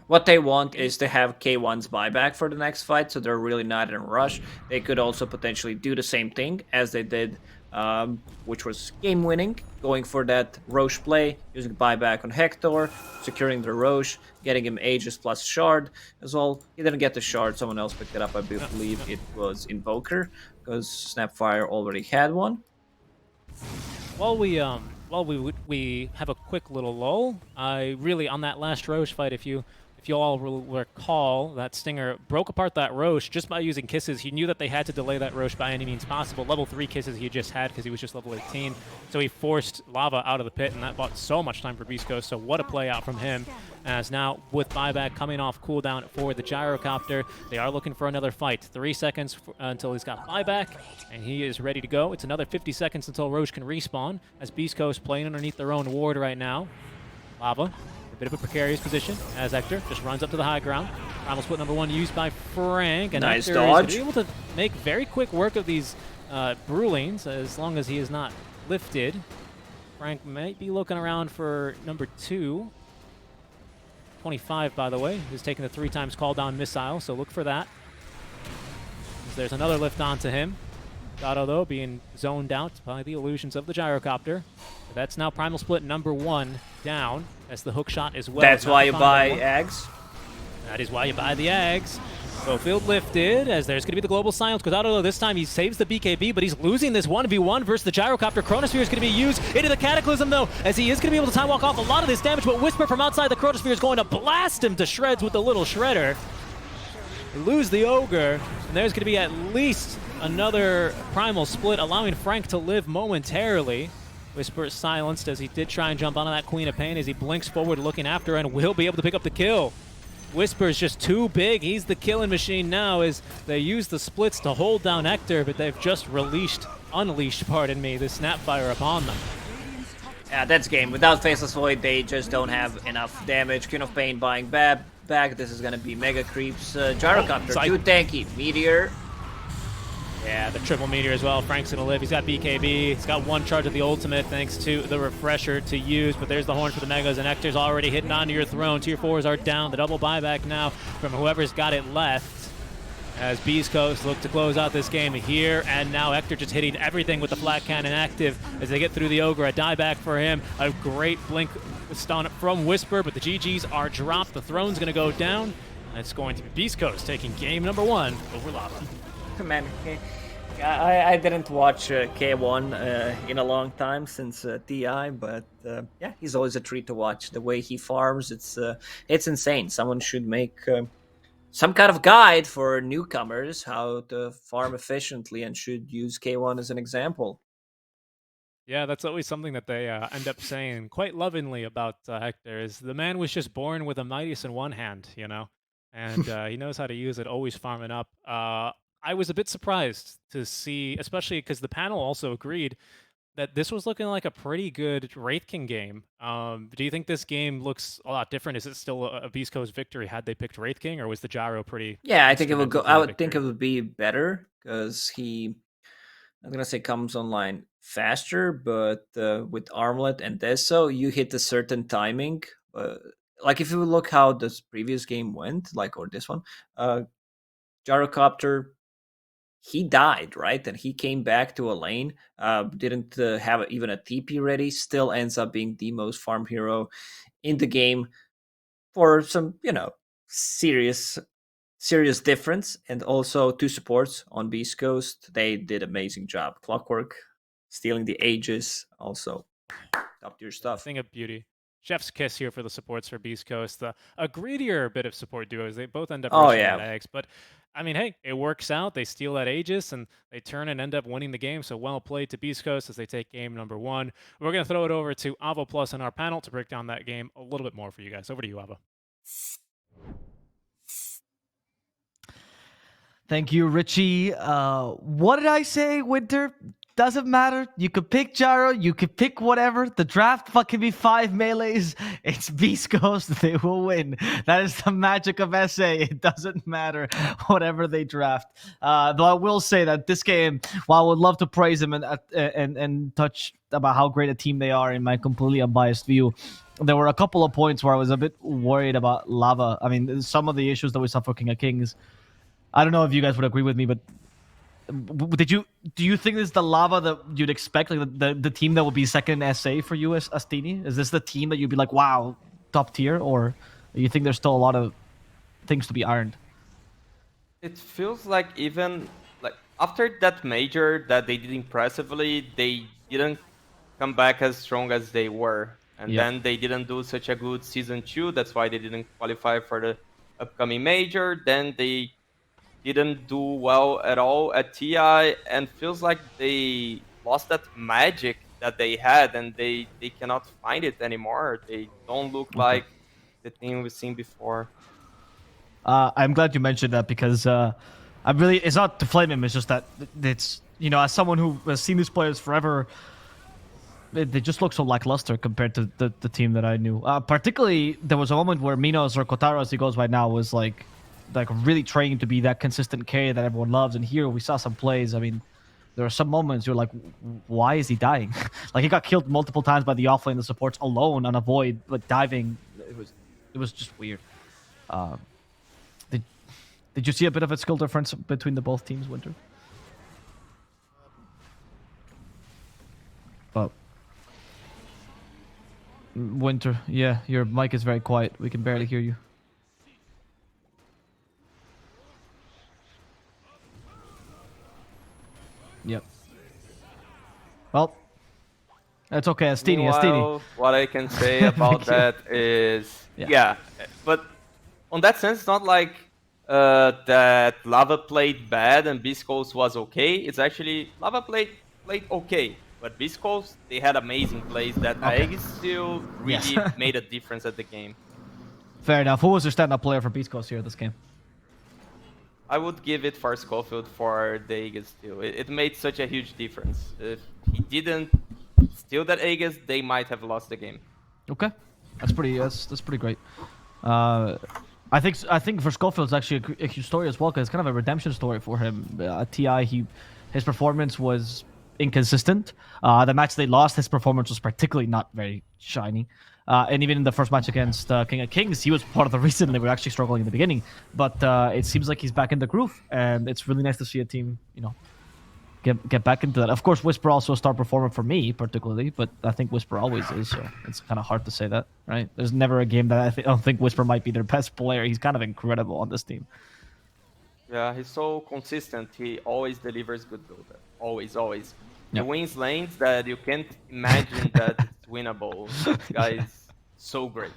What they want is to have K1's buyback for the next fight, so they're really not in a rush. They could also potentially do the same thing as they did, which was game-winning, going for that Roche play, using buyback on Hector, securing the Roche, getting him Aegis plus Shard as well. He didn't get the Shard, someone else picked it up, I believe it was Invoker, because Snapfire already had one. While we have a quick little lull, I really, on that last Roche fight, if you all will recall, that Stinger broke apart that Roche just by using kisses. He knew that they had to delay that Roche by any means possible. Level 3 kisses he just had because he was just level 18. So he forced Lava out of the pit, and that bought so much time for Beast Coast. So what a play out from him. As now, with buyback coming off cooldown for the gyrocopter, they are looking for another fight. 3 seconds until he's got buyback, and he is ready to go. It's another 50 seconds until Roche can respawn, as Beast Coast playing underneath their own ward right now. Lava, a bit of a precarious position, as Hector just runs up to the high ground. Primal Split #1 used by Frank, and Nice Hector dodge. is able to make very quick work of these Brewlings, as long as he is not lifted. Frank might be looking around for #2. 25, by the way, who's taking the 3 times call down missile, so look for that. There's another lift onto him. Dotto, though, being zoned out by the illusions of the gyrocopter. That's now Primal Split number 1 down. That's the hook shot as well. That's Not why the you combo buy one. eggs. That is why you buy the eggs. So field lifted, as there's going to be the global silence. Dotto, this time he saves the BKB, but he's losing this 1v1 versus the gyrocopter. Chronosphere is going to be used into the Cataclysm, though, as he is going to be able to time walk off a lot of this damage, but Whisper from outside the Chronosphere is going to blast him to shreds with the little shredder. They lose the Ogre, and there's going to be at least another Primal Split, allowing Frank to live momentarily. Whisper is silenced as he did try and jump onto that Queen of Pain as he blinks forward looking after and will be able to pick up the kill. Whisper is just too big. He's the killing machine now as they use the splits to hold down Hector, but they've just unleashed, pardon me, the Snapfire upon them. Yeah, that's game. Without Faceless Void, they just don't have enough damage. Queen of Pain buying back. This is gonna be Mega Creeps. Gyrocopter, too tanky. Meteor. Yeah, the triple meteor as well. Frank's gonna live. He's got BKB. He's got 1 charge of the ultimate thanks to the refresher to use, but there's the horn for the Megas, and Hector's already hitting onto your throne. Tier 4s are down. The double buyback now from whoever's got it left. As Beast Coast look to close out this game here, and now Hector just hitting everything with the flat cannon active as they get through the Ogre. A dieback for him. A great blink stun from Whisper, but the GGs are dropped. The throne's gonna go down. It's going to be Beast Coast taking game number 1 over Lava. Man, I didn't watch K1 in a long time since TI, but yeah, he's always a treat to watch. The way he farms, it's insane. Someone should make some kind of guide for newcomers how to farm efficiently, and should use K1 as an example. Yeah, that's always something that they end up saying quite lovingly about Hector, is the man was just born with a Midas in one hand, you know? And he knows how to use it, always farming up. I was a bit surprised to see, especially because the panel also agreed that this was looking like a pretty good Wraith King game. Do you think this game looks a lot different? Is it still a Beast Coast victory had they picked Wraith King, or was the gyro pretty? Yeah, I think it would go. I would think victory? it would be better because he, I'm gonna say, comes online faster, but with Armlet and Deso, you hit a certain timing. Like if you look how this previous game went, like, or this one, Gyrocopter, he died, right? And he came back to a lane, didn't have even a TP ready, still ends up being the most farm hero in the game for some, serious difference. And also 2 supports on Beast Coast, they did amazing job. Clockwork, stealing the Aegis, also top tier stuff. Thing of beauty. Chef's kiss here for the supports for Beast Coast. A greedier bit of support duos. They both end up rushing at eggs, but I mean, hey, it works out. They steal that Aegis and they turn and end up winning the game. So well played to Beast Coast as they take game number 1. We're going to throw it over to Avo Plus in our panel to break down that game a little bit more for you guys. Over to you, Avo. Thank you, Richie. What did I say, Winter? Doesn't matter. You could pick Gyro. You could pick whatever. The draft fucking be 5 melees. It's Beast Coast. They will win. That is the magic of SA. It doesn't matter whatever they draft. Though I will say that this game, while I would love to praise them and touch about how great a team they are in my completely unbiased view, there were a couple of points where I was a bit worried about Lava. I mean, some of the issues that we saw for King of Kings. I don't know if you guys would agree with me, but do you think this is the Lava that you'd expect, like the team that would be second in SA for you as Astini? Is this the team that you'd be like, wow, top tier, or do you think there's still a lot of things to be ironed? It feels like even like after that major that they did impressively, they didn't come back as strong as they were, and then they didn't do such a good season 2. That's why they didn't qualify for the upcoming major. Then they didn't do well at all at TI, and feels like they lost that magic that they had, and they cannot find it anymore. They don't look like the team we've seen before. I'm glad you mentioned that, because it's not to flame him, it's just that it's, as someone who has seen these players forever, they just look so lackluster compared to the team that I knew. Particularly, there was a moment where Minos, or Kotaro as he goes right now, was like really trained to be that consistent carry that everyone loves. And here we saw some plays. I mean, there are some moments you're like, why is he dying? Like, he got killed multiple times by the offlane, the supports alone on a void, like diving. It was just weird. Did you see a bit of a skill difference between the both teams, Winter? Winter, yeah, your mic is very quiet. We can barely hear you. Yep. Well, that's okay. Astini. Meanwhile, what I can say about that is, Yeah. but on that sense, it's not like that Lava played bad and Beast Coast was okay. It's actually Lava played okay, but Beast Coast, they had amazing plays that Aegis still really made a difference at the game. Fair enough. Who was your stand-up player for Beast Coast here this game? I would give it for Schofield for the Aegis steal. It made such a huge difference. If he didn't steal that Aegis, they might have lost the game. Okay, that's pretty great. I think for Schofield it's actually a huge story as well, because it's kind of a redemption story for him. At TI, his performance was inconsistent. The match they lost, his performance was particularly not very shiny. And even in the first match against King of Kings, he was part of the reason they were actually struggling in the beginning. But it seems like he's back in the groove, and it's really nice to see a team, get back into that. Of course, Whisper also a star performer for me, particularly, but I think Whisper always is, so it's kind of hard to say that, right? There's never a game that I don't think Whisper might be their best player. He's kind of incredible on this team. Yeah, he's so consistent. He always delivers good build. Always. Yep. He wins lanes that you can't imagine that it's winnable. This guy is so great.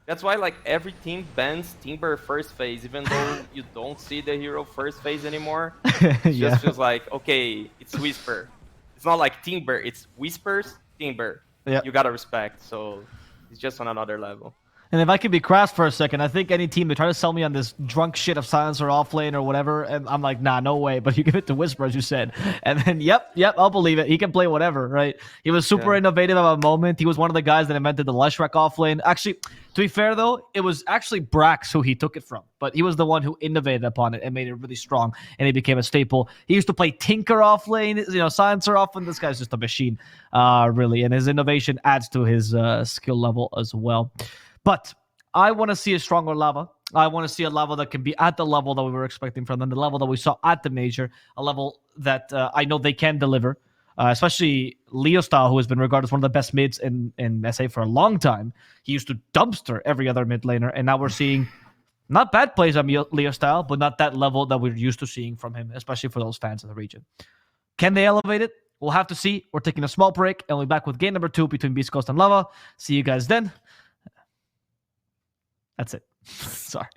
That's why like every team bans Timber first phase, even though you don't see the hero first phase anymore. It just feels like, okay, it's Whisper. It's not like Timber, it's Whispers, Timber. Yeah. You gotta respect, so it's just on another level. And if I could be crass for a second, I think any team, they try to sell me on this drunk shit of Silencer offlane or whatever, and I'm like, nah, no way. But you give it to Whisper, as you said. And then, yep, I'll believe it. He can play whatever, right? He was super innovative at a moment. He was one of the guys that invented the Leshrac offlane. Actually, to be fair, though, it was actually Brax who he took it from. But he was the one who innovated upon it and made it really strong, and he became a staple. He used to play Tinker offlane, Silencer offlane. This guy's just a machine, really. And his innovation adds to his skill level as well. But I want to see a stronger Lava. I want to see a Lava that can be at the level that we were expecting from them, the level that we saw at the Major, a level that I know they can deliver, especially Leo Style, who has been regarded as one of the best mids in SA for a long time. He used to dumpster every other mid laner, and now we're seeing not bad plays on Leo Style, but not that level that we're used to seeing from him, especially for those fans of the region. Can they elevate it? We'll have to see. We're taking a small break, and we'll be back with game number 2 between Beast Coast and Lava. See you guys then. That's it. Sorry.